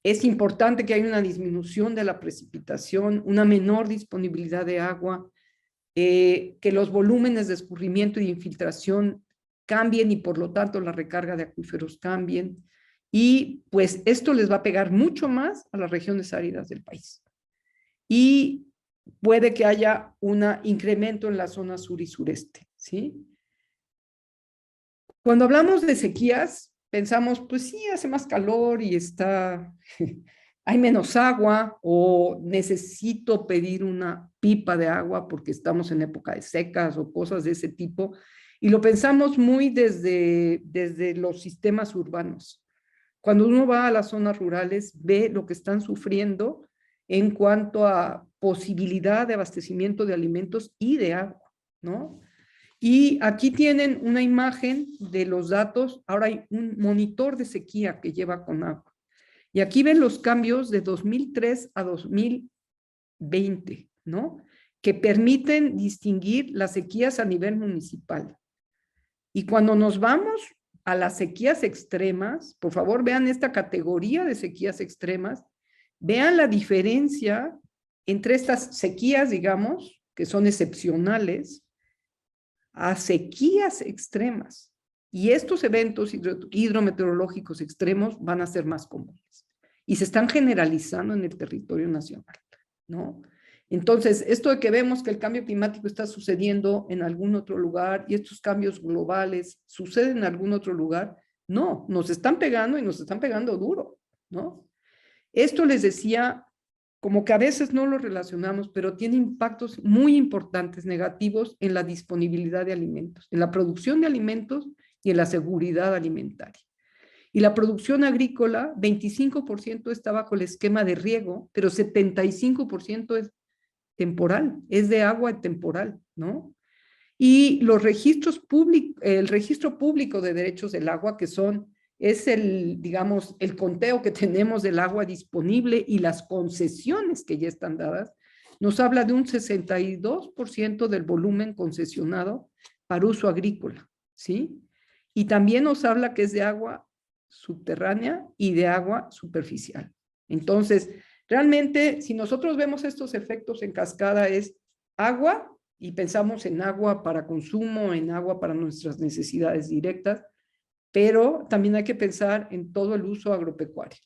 Es importante que haya una disminución de la precipitación, una menor disponibilidad de agua, que los volúmenes de escurrimiento y infiltración cambien y por lo tanto la recarga de acuíferos cambien. Y pues esto les va a pegar mucho más a las regiones áridas del país. Y puede que haya un incremento en la zona sur y sureste, ¿sí? Cuando hablamos de sequías, pensamos, pues sí, hace más calor y hay menos agua, o necesito pedir una pipa de agua porque estamos en época de secas o cosas de ese tipo. Y lo pensamos muy desde los sistemas urbanos. Cuando uno va a las zonas rurales, ve lo que están sufriendo en cuanto a posibilidad de abastecimiento de alimentos y de agua, ¿no? Y aquí tienen una imagen de los datos. Ahora hay un monitor de sequía que lleva con agua. Y aquí ven los cambios de 2003 a 2020, ¿no? Que permiten distinguir las sequías a nivel municipal. Y cuando nos vamos a las sequías extremas, por favor vean esta categoría de sequías extremas, vean la diferencia entre estas sequías, digamos, que son excepcionales, a sequías extremas. Y estos eventos hidrometeorológicos extremos van a ser más comunes. Y se están generalizando en el territorio nacional, ¿no? Entonces, esto de que vemos que el cambio climático está sucediendo en algún otro lugar y estos cambios globales suceden en algún otro lugar, no, nos están pegando y nos están pegando duro, ¿no? Esto les decía, como que a veces no lo relacionamos, pero tiene impactos muy importantes, negativos, en la disponibilidad de alimentos, en la producción de alimentos y en la seguridad alimentaria. Y la producción agrícola, 25% está bajo el esquema de riego, pero 75% es temporal, es de agua temporal, ¿no? Y los registros públicos, el registro público de derechos del agua, es digamos, el conteo que tenemos del agua disponible y las concesiones que ya están dadas, nos habla de un 62% del volumen concesionado para uso agrícola, ¿sí? Y también nos habla que es de agua subterránea y de agua superficial. Entonces, realmente, si nosotros vemos estos efectos en cascada, es agua, y pensamos en agua para consumo, en agua para nuestras necesidades directas, pero también hay que pensar en todo el uso agropecuario.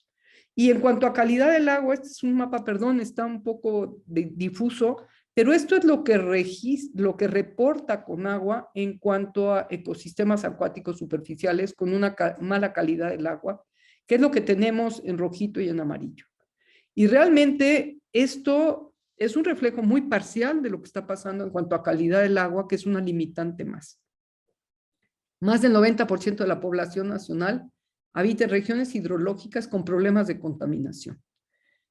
Y en cuanto a calidad del agua, este es un mapa, perdón, está un poco difuso, pero esto es lo que reporta con agua en cuanto a ecosistemas acuáticos superficiales con una mala calidad del agua, que es lo que tenemos en rojito y en amarillo. Y realmente esto es un reflejo muy parcial de lo que está pasando en cuanto a calidad del agua, que es una limitante más. Más del 90% de la población nacional habita en regiones hidrológicas con problemas de contaminación.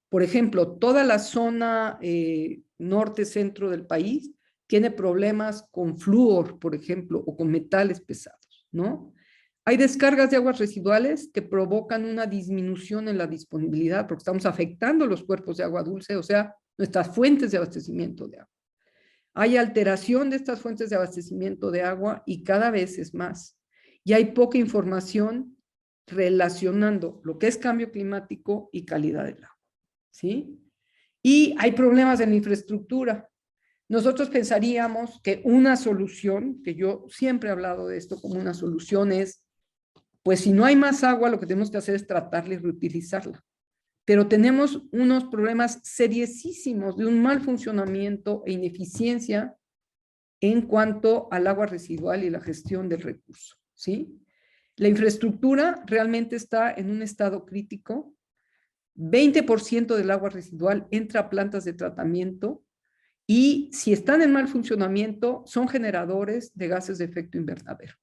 Por ejemplo, toda la zona norte-centro del país tiene problemas con flúor, por ejemplo, o con metales pesados, ¿no? Hay descargas de aguas residuales que provocan una disminución en la disponibilidad porque estamos afectando los cuerpos de agua dulce, o sea, nuestras fuentes de abastecimiento de agua. Hay alteración de estas fuentes de abastecimiento de agua y cada vez es más. Y hay poca información relacionando lo que es cambio climático y calidad del agua, ¿sí? Y hay problemas en la infraestructura. Nosotros pensaríamos que una solución, que yo siempre he hablado de esto como una solución, es, pues si no hay más agua, lo que tenemos que hacer es tratarla y reutilizarla. Pero tenemos unos problemas seriosísimos de un mal funcionamiento e ineficiencia en cuanto al agua residual y la gestión del recurso, ¿sí? La infraestructura realmente está en un estado crítico. 20% del agua residual entra a plantas de tratamiento y si están en mal funcionamiento son generadores de gases de efecto invernadero.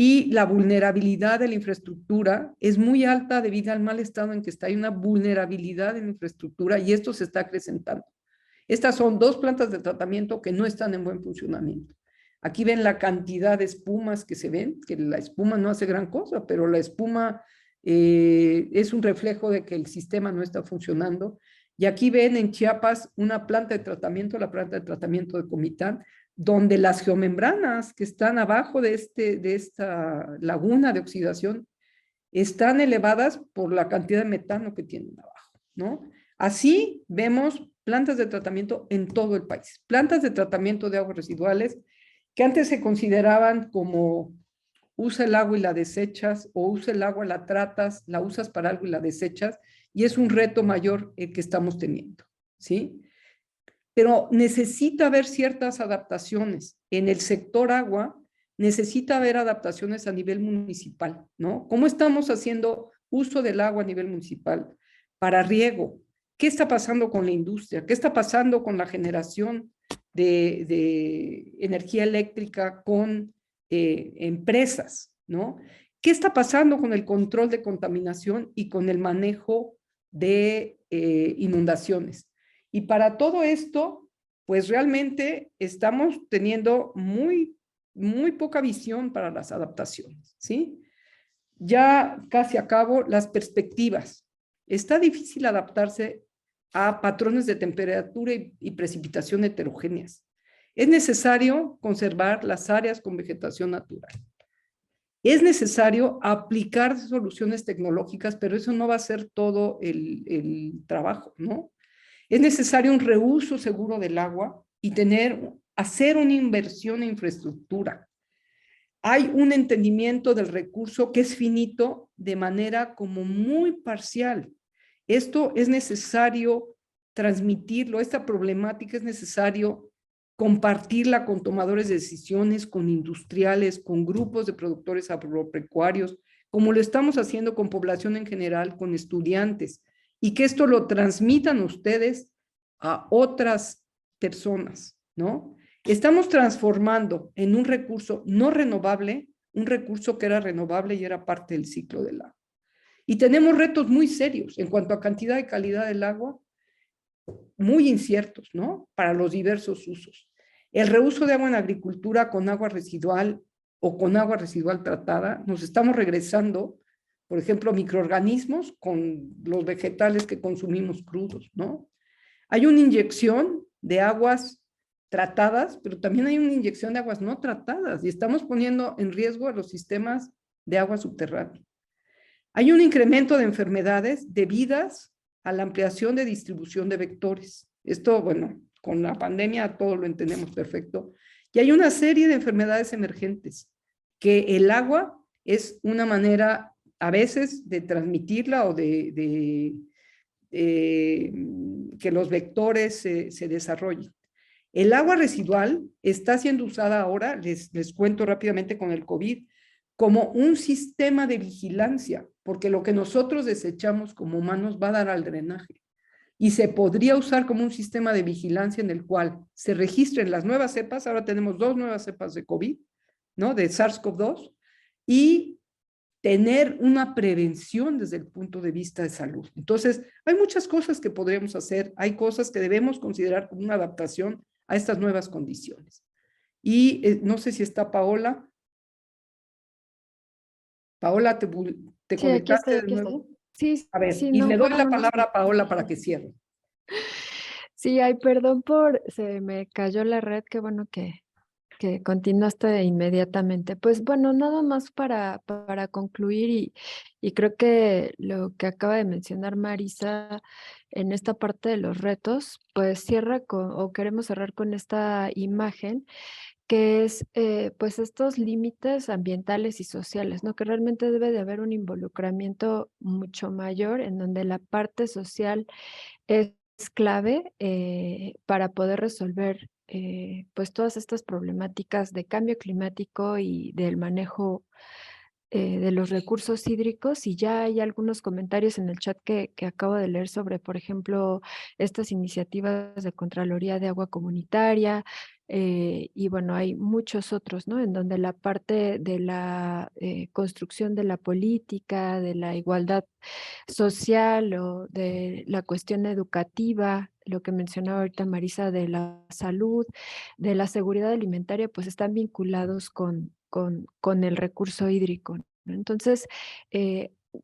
y la vulnerabilidad de la infraestructura es muy alta debido al mal estado en que está. Hay una vulnerabilidad en la infraestructura y esto se está acrecentando. Estas son 2 plantas de tratamiento que no están en buen funcionamiento. Aquí ven la cantidad de espumas que se ven, que la espuma no hace gran cosa, pero la espuma es un reflejo de que el sistema no está funcionando. Y aquí ven en Chiapas una planta de tratamiento, la planta de tratamiento de Comitán, donde las geomembranas que están abajo de esta laguna de oxidación están elevadas por la cantidad de metano que tienen abajo, ¿no? Así vemos plantas de tratamiento en todo el país, plantas de tratamiento de aguas residuales que antes se consideraban como usa el agua y la desechas, o usa el agua, la tratas, la usas para algo y la desechas, y es un reto mayor el que estamos teniendo, ¿sí? Pero necesita haber ciertas adaptaciones. En el sector agua necesita haber adaptaciones a nivel municipal, ¿no? ¿Cómo estamos haciendo uso del agua a nivel municipal? Para riego, ¿qué está pasando con la industria? ¿Qué está pasando con la generación de energía eléctrica con empresas, ¿no? ¿Qué está pasando con el control de contaminación y con el manejo de inundaciones? Y para todo esto, pues realmente estamos teniendo muy poca visión para las adaptaciones, ¿sí? Ya casi acabo, las perspectivas. Está difícil adaptarse a patrones de temperatura y precipitación heterogéneas. Es necesario conservar las áreas con vegetación natural. Es necesario aplicar soluciones tecnológicas, pero eso no va a ser todo el trabajo, ¿no? Es necesario un reuso seguro del agua y hacer una inversión en infraestructura. Hay un entendimiento del recurso que es finito de manera como muy parcial. Esto es necesario transmitirlo, esta problemática es necesario compartirla con tomadores de decisiones, con industriales, con grupos de productores agropecuarios, como lo estamos haciendo con población en general, con estudiantes, y que esto lo transmitan ustedes a otras personas, ¿no? Estamos transformando en un recurso no renovable, un recurso que era renovable y era parte del ciclo del agua. Y tenemos retos muy serios en cuanto a cantidad y calidad del agua, muy inciertos, ¿no? Para los diversos usos. El reuso de agua en agricultura con agua residual o con agua residual tratada, nos estamos regresando, por ejemplo, microorganismos con los vegetales que consumimos crudos, ¿no? Hay una inyección de aguas tratadas, pero también hay una inyección de aguas no tratadas y estamos poniendo en riesgo a los sistemas de agua subterránea. Hay un incremento de enfermedades debidas a la ampliación de distribución de vectores. Esto, bueno, con la pandemia todo lo entendemos perfecto. Y hay una serie de enfermedades emergentes que el agua es una manera a veces de transmitirla o que los vectores se desarrollen. El agua residual está siendo usada ahora, les cuento rápidamente con el COVID, como un sistema de vigilancia, porque lo que nosotros desechamos como humanos va a dar al drenaje. Y se podría usar como un sistema de vigilancia en el cual se registren las nuevas cepas, ahora tenemos 2 nuevas cepas de COVID, ¿no? De SARS-CoV-2, y tener una prevención desde el punto de vista de salud. Entonces, hay muchas cosas que podríamos hacer, hay cosas que debemos considerar como una adaptación a estas nuevas condiciones. Y no sé si está Paola. Paola, ¿te Sí, aquí conectaste estoy, de aquí estoy. nuevo? Sí, A ver, sí, y no, le doy la bueno, palabra a Paola para que cierre. sí, ay, perdón se me cayó la red, qué bueno que continuaste inmediatamente. Pues bueno, nada más para concluir y creo que lo que acaba de mencionar Marisa en esta parte de los retos, pues o queremos cerrar con esta imagen que es pues estos límites ambientales y sociales, ¿no? Que realmente debe de haber un involucramiento mucho mayor en donde la parte social es clave para poder resolver pues todas estas problemáticas de cambio climático y del manejo de los recursos hídricos, y ya hay algunos comentarios en el chat que acabo de leer sobre, por ejemplo, estas iniciativas de Contraloría de Agua Comunitaria, y bueno, hay muchos otros, ¿no? En donde la parte de la construcción de la política, de la igualdad social o de la cuestión educativa, lo que mencionaba ahorita Marisa de la salud, de la seguridad alimentaria, pues están vinculados con el recurso hídrico, ¿no? Entonces,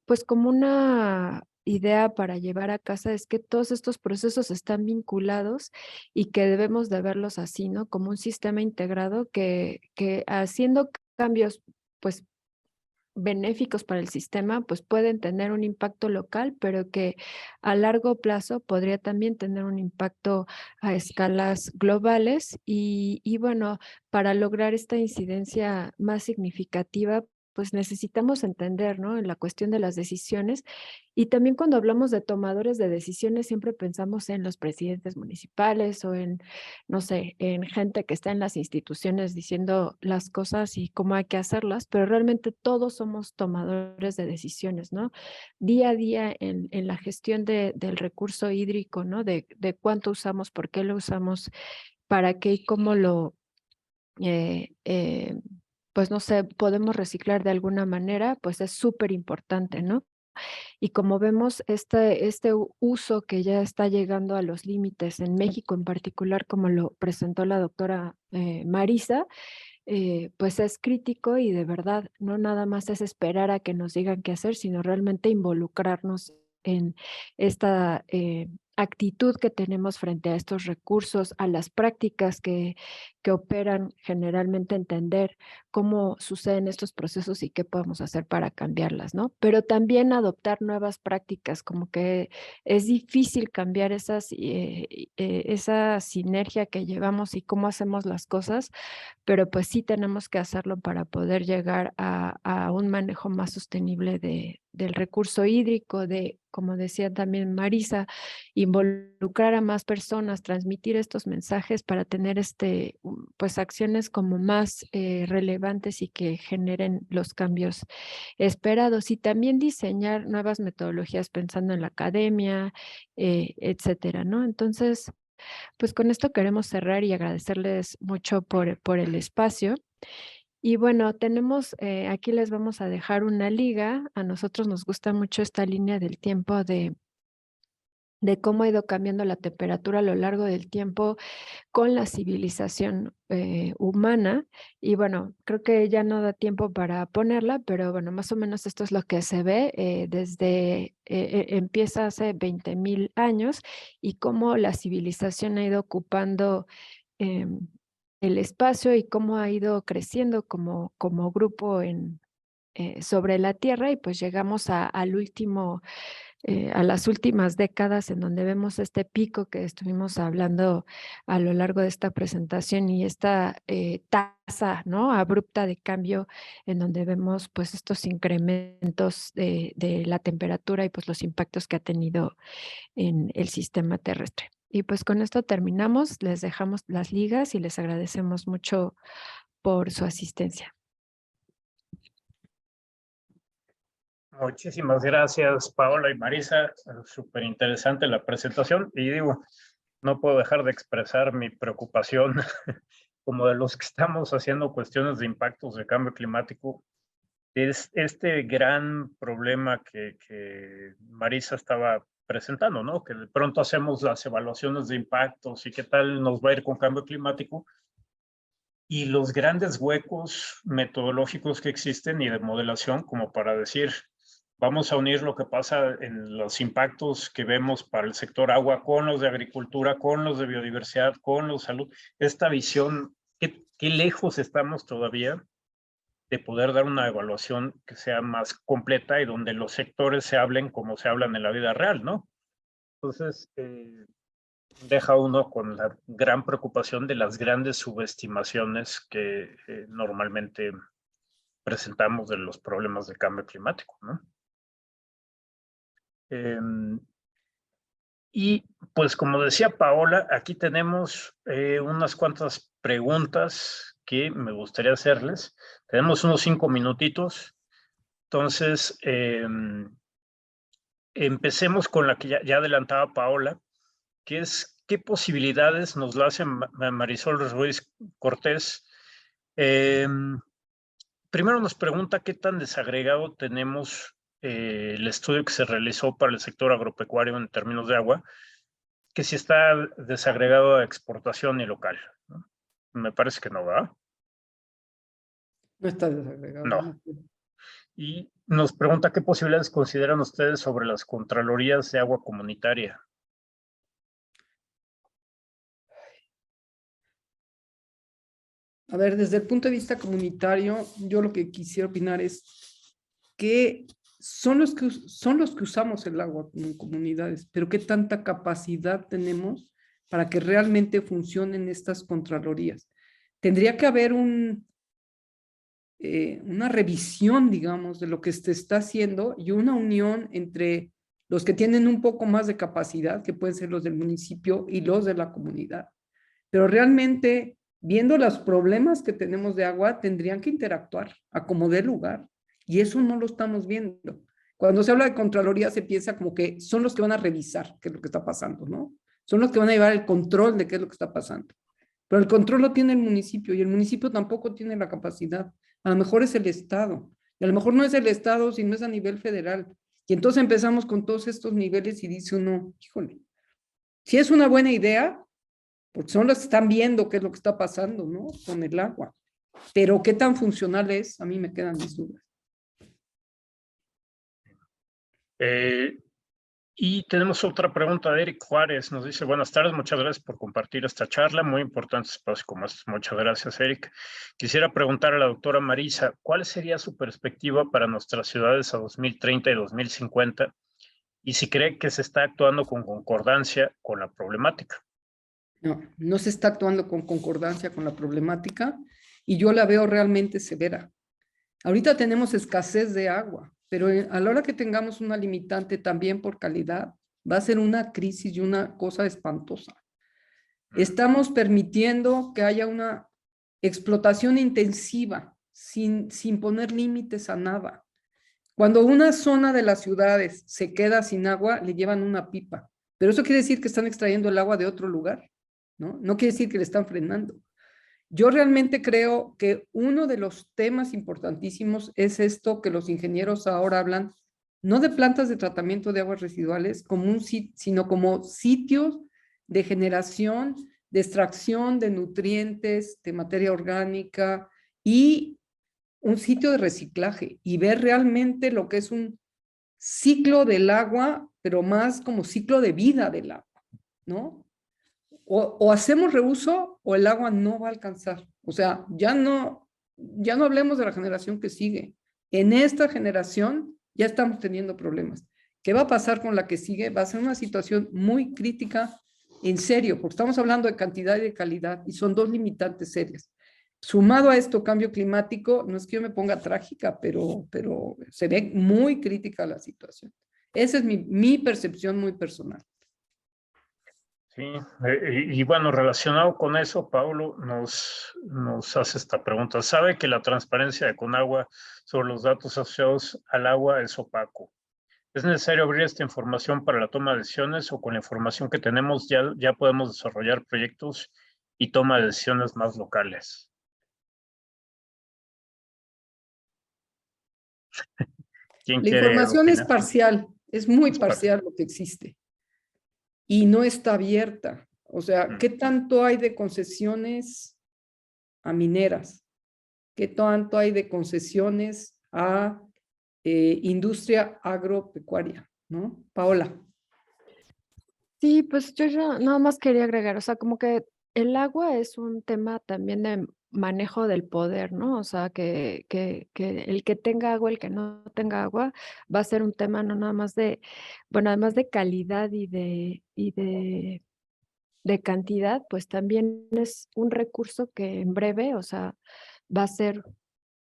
pues como una idea para llevar a casa es que todos estos procesos están vinculados y que debemos de verlos así, ¿no? Como un sistema integrado que haciendo cambios, pues benéficos para el sistema, pues pueden tener un impacto local, pero que a largo plazo podría también tener un impacto a escalas globales. Y bueno, para lograr esta incidencia más significativa, pues necesitamos entender, ¿no? En la cuestión de las decisiones. Y también cuando hablamos de tomadores de decisiones, siempre pensamos en los presidentes municipales o en, no sé, en gente que está en las instituciones diciendo las cosas y cómo hay que hacerlas, pero realmente todos somos tomadores de decisiones, ¿no? Día a día en la gestión del recurso hídrico, ¿no? De cuánto usamos, por qué lo usamos, para qué y cómo lo, pues no sé, podemos reciclar de alguna manera, pues es súper importante, ¿no? Y como vemos, este uso que ya está llegando a los límites en México en particular, como lo presentó la doctora Marisa, pues es crítico y de verdad no nada más es esperar a que nos digan qué hacer, sino realmente involucrarnos en esta actitud que tenemos frente a estos recursos, a las prácticas que operan, generalmente entender cómo suceden estos procesos y qué podemos hacer para cambiarlas, ¿no? Pero también adoptar nuevas prácticas, como que es difícil cambiar esa sinergia que llevamos y cómo hacemos las cosas, pero pues sí tenemos que hacerlo para poder llegar a un manejo más sostenible del recurso hídrico, de, como decía también Marisa, involucrar a más personas, transmitir estos mensajes para tener pues acciones como más relevantes y que generen los cambios esperados, y también diseñar nuevas metodologías pensando en la academia, etcétera, ¿no? Entonces, pues con esto queremos cerrar y agradecerles mucho por el espacio. Y bueno, tenemos, aquí les vamos a dejar una liga. A nosotros nos gusta mucho esta línea del tiempo de cómo ha ido cambiando la temperatura a lo largo del tiempo con la civilización humana. Y bueno, creo que ya no da tiempo para ponerla, pero bueno, más o menos esto es lo que se ve empieza hace 20,000 años y cómo la civilización ha ido ocupando el espacio y cómo ha ido creciendo como grupo sobre la Tierra, y pues llegamos al último a las últimas décadas en donde vemos este pico que estuvimos hablando a lo largo de esta presentación y esta tasa, ¿no? Abrupta de cambio en donde vemos pues estos incrementos de la temperatura y pues los impactos que ha tenido en el sistema terrestre. Y pues con esto terminamos, les dejamos las ligas y les agradecemos mucho por su asistencia. Muchísimas gracias, Paola y Marisa. Súper interesante la presentación. Y digo, no puedo dejar de expresar mi preocupación como de los que estamos haciendo cuestiones de impactos de cambio climático. Es este gran problema que Marisa estaba presentando, ¿no? Que de pronto hacemos las evaluaciones de impactos y qué tal nos va a ir con cambio climático, y los grandes huecos metodológicos que existen y de modelación como para decir, vamos a unir lo que pasa en los impactos que vemos para el sector agua con los de agricultura, con los de biodiversidad, con los de salud. Esta visión, qué lejos estamos todavía de poder dar una evaluación que sea más completa y donde los sectores se hablen como se hablan en la vida real, ¿no? Entonces, deja uno con la gran preocupación de las grandes subestimaciones que normalmente presentamos de los problemas de cambio climático, ¿no? Y pues como decía Paola, aquí tenemos unas cuantas preguntas que me gustaría hacerles. Tenemos unos 5 minutitos. Entonces, empecemos con la que ya adelantaba Paola, que es qué posibilidades nos la hace Marisol Ruiz Cortés. Primero nos pregunta qué tan desagregado tenemos el estudio que se realizó para el sector agropecuario en términos de agua, que si está desagregado a exportación y local, ¿no? Me parece que no, ¿verdad? No está desagregado. No. Y nos pregunta qué posibilidades consideran ustedes sobre las contralorías de agua comunitaria. A ver, desde el punto de vista comunitario, yo lo que quisiera opinar es que son los que usamos el agua en comunidades, pero qué tanta capacidad tenemos para que realmente funcionen estas contralorías. Tendría que haber una revisión, digamos, de lo que se está haciendo y una unión entre los que tienen un poco más de capacidad, que pueden ser los del municipio y los de la comunidad. Pero realmente, viendo los problemas que tenemos de agua, tendrían que interactuar a como dé lugar. Y eso no lo estamos viendo. Cuando se habla de Contraloría, se piensa como que son los que van a revisar qué es lo que está pasando, ¿no? Son los que van a llevar el control de qué es lo que está pasando. Pero el control lo tiene el municipio y el municipio tampoco tiene la capacidad. A lo mejor es el Estado. Y a lo mejor no es el Estado, sino es a nivel federal. Y entonces empezamos con todos estos niveles y dice uno, híjole, si es una buena idea, porque son los que están viendo qué es lo que está pasando, ¿no? Con el agua. Pero qué tan funcional es, a mí me quedan mis dudas. Y tenemos otra pregunta de Eric Juárez. Nos dice, buenas tardes, muchas gracias por compartir esta charla. Muy importante espacio como este. Muchas gracias, Eric. Quisiera preguntar a la doctora Marisa, ¿cuál sería su perspectiva para nuestras ciudades a 2030 y 2050? Y si cree que se está actuando con concordancia con la problemática. No, no se está actuando con concordancia con la problemática y yo la veo realmente severa. Ahorita tenemos escasez de agua, pero a la hora que tengamos una limitante también por calidad, va a ser una crisis y una cosa espantosa. Estamos permitiendo que haya una explotación intensiva sin poner límites a nada. Cuando una zona de las ciudades se queda sin agua, le llevan una pipa, pero eso quiere decir que están extrayendo el agua de otro lugar, ¿no? No quiere decir que le están frenando. Yo realmente creo que uno de los temas importantísimos es esto que los ingenieros ahora hablan, no de plantas de tratamiento de aguas residuales, sino como sitios de generación, de extracción de nutrientes, de materia orgánica y un sitio de reciclaje y ver realmente lo que es un ciclo del agua, pero más como ciclo de vida del agua, ¿no? O hacemos reuso o el agua no va a alcanzar. O sea, ya no hablemos de la generación que sigue. En esta generación ya estamos teniendo problemas. ¿Qué va a pasar con la que sigue? Va a ser una situación muy crítica, en serio, porque estamos hablando de cantidad y de calidad y son dos limitantes serias. Sumado a esto, cambio climático, no es que yo me ponga trágica, pero se ve muy crítica la situación. Esa es mi percepción muy personal. Sí, y bueno, relacionado con eso, Paulo nos hace esta pregunta. ¿Sabe que la transparencia de Conagua sobre los datos asociados al agua es opaco? ¿Es necesario abrir esta información para la toma de decisiones o con la información que tenemos ya podemos desarrollar proyectos y toma de decisiones más locales? ¿Quién La quiere información es opinar? parcial, es muy parcial lo que existe y no está abierta. O sea, ¿qué tanto hay de concesiones a mineras? ¿Qué tanto hay de concesiones a industria agropecuaria? ¿No? Paola. Sí, pues yo ya nada más quería agregar, o sea, como que el agua es un tema también de manejo del poder, ¿no? O sea, que el que tenga agua, el que no tenga agua, va a ser un tema no nada más de, bueno, además de calidad de cantidad, pues también es un recurso que en breve, o sea, va a ser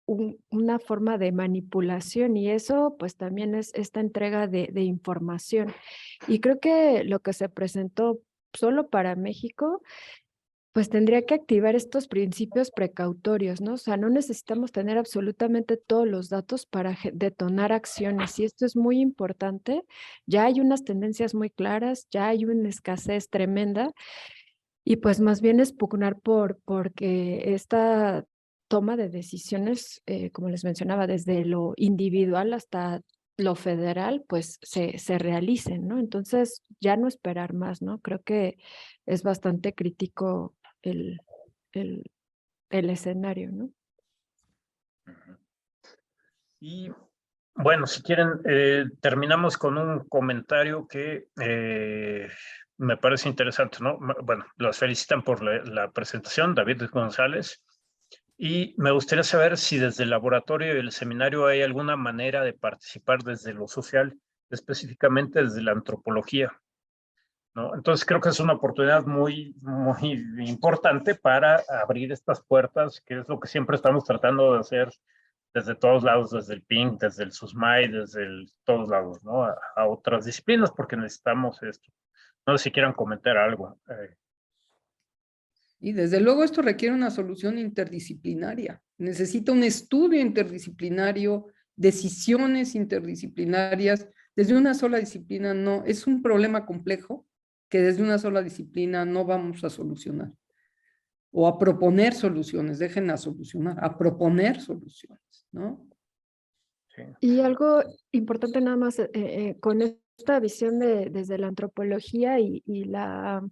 una forma de manipulación y eso pues también es esta entrega de información. Y creo que lo que se presentó solo para México Pues tendría que activar estos principios precautorios, ¿no? O sea, no necesitamos tener absolutamente todos los datos para detonar acciones y esto es muy importante. Ya hay unas tendencias muy claras, ya hay una escasez tremenda y pues más bien es pugnar porque esta toma de decisiones, como les mencionaba, desde lo individual hasta lo federal, pues se realicen, ¿no? Entonces, ya no esperar más, ¿no? Creo que es bastante crítico el, el, el escenario, ¿no? Y bueno, si quieren, terminamos con un comentario que me parece interesante, ¿no? Bueno, los felicitan por la presentación, David González, y me gustaría saber si desde el laboratorio y el seminario hay alguna manera de participar desde lo social, específicamente desde la antropología, ¿no? Entonces creo que es una oportunidad muy importante para abrir estas puertas, que es lo que siempre estamos tratando de hacer desde todos lados, desde el PINC, desde el SUSMAI, todos lados, ¿no? A otras disciplinas, porque necesitamos esto. No sé si quieran comentar algo. Y desde luego esto requiere una solución interdisciplinaria. Necesita un estudio interdisciplinario, decisiones interdisciplinarias. Desde una sola disciplina no, es un problema complejo que desde una sola disciplina no vamos a solucionar. O a proponer soluciones, dejen a solucionar, a proponer soluciones, ¿no? Sí. Y algo importante nada más con esta visión desde la antropología y la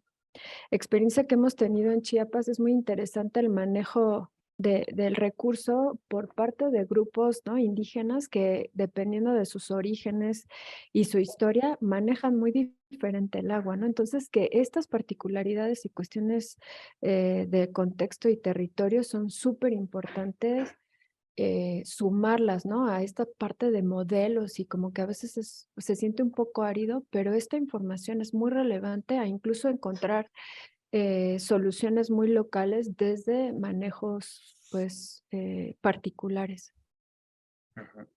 experiencia que hemos tenido en Chiapas, es muy interesante el manejo del recurso por parte de grupos, ¿no?, indígenas que, dependiendo de sus orígenes y su historia, manejan muy diferente el agua, ¿no? Entonces, que estas particularidades y cuestiones de contexto y territorio son súper importantes, sumarlas, ¿no?, a esta parte de modelos y como que a veces se siente un poco árido, pero esta información es muy relevante a incluso encontrar soluciones muy locales desde manejos, pues, particulares. Uh-huh.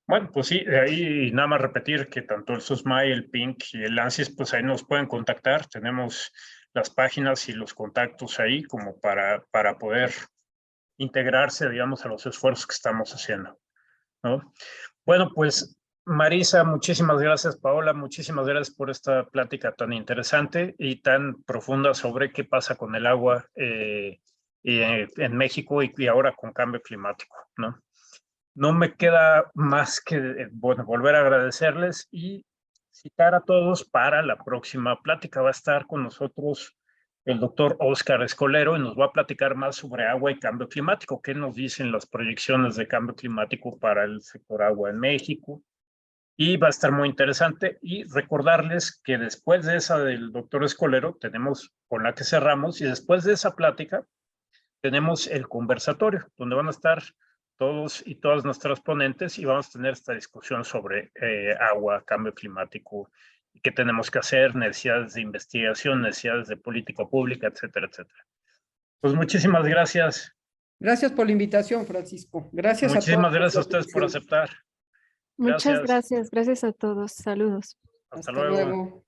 Bueno, pues sí, ahí nada más repetir que tanto el SUSMAI, el PINC y el ANSYS, pues ahí nos pueden contactar. Tenemos las páginas y los contactos ahí como para poder integrarse, digamos, a los esfuerzos que estamos haciendo, ¿no? Bueno, pues Marisa, muchísimas gracias, Paola, muchísimas gracias por esta plática tan interesante y tan profunda sobre qué pasa con el agua en México y ahora con cambio climático, ¿no? No me queda más que, bueno, volver a agradecerles y citar a todos para la próxima plática. Va a estar con nosotros el doctor Óscar Escolero y nos va a platicar más sobre agua y cambio climático. ¿Qué nos dicen las proyecciones de cambio climático para el sector agua en México? Y va a estar muy interesante. Y recordarles que después de esa del doctor Escolero, tenemos con la que cerramos, y después de esa plática, tenemos el conversatorio, donde van a estar todos y todas nuestras ponentes y vamos a tener esta discusión sobre agua, cambio climático, y qué tenemos que hacer, necesidades de investigación, necesidades de política pública, etcétera, etcétera. Pues muchísimas gracias. Gracias por la invitación, Francisco. Gracias a todos Muchísimas por gracias su a ustedes por atención. aceptar. Muchas Gracias. gracias a todos. Saludos. Hasta Hasta luego. luego.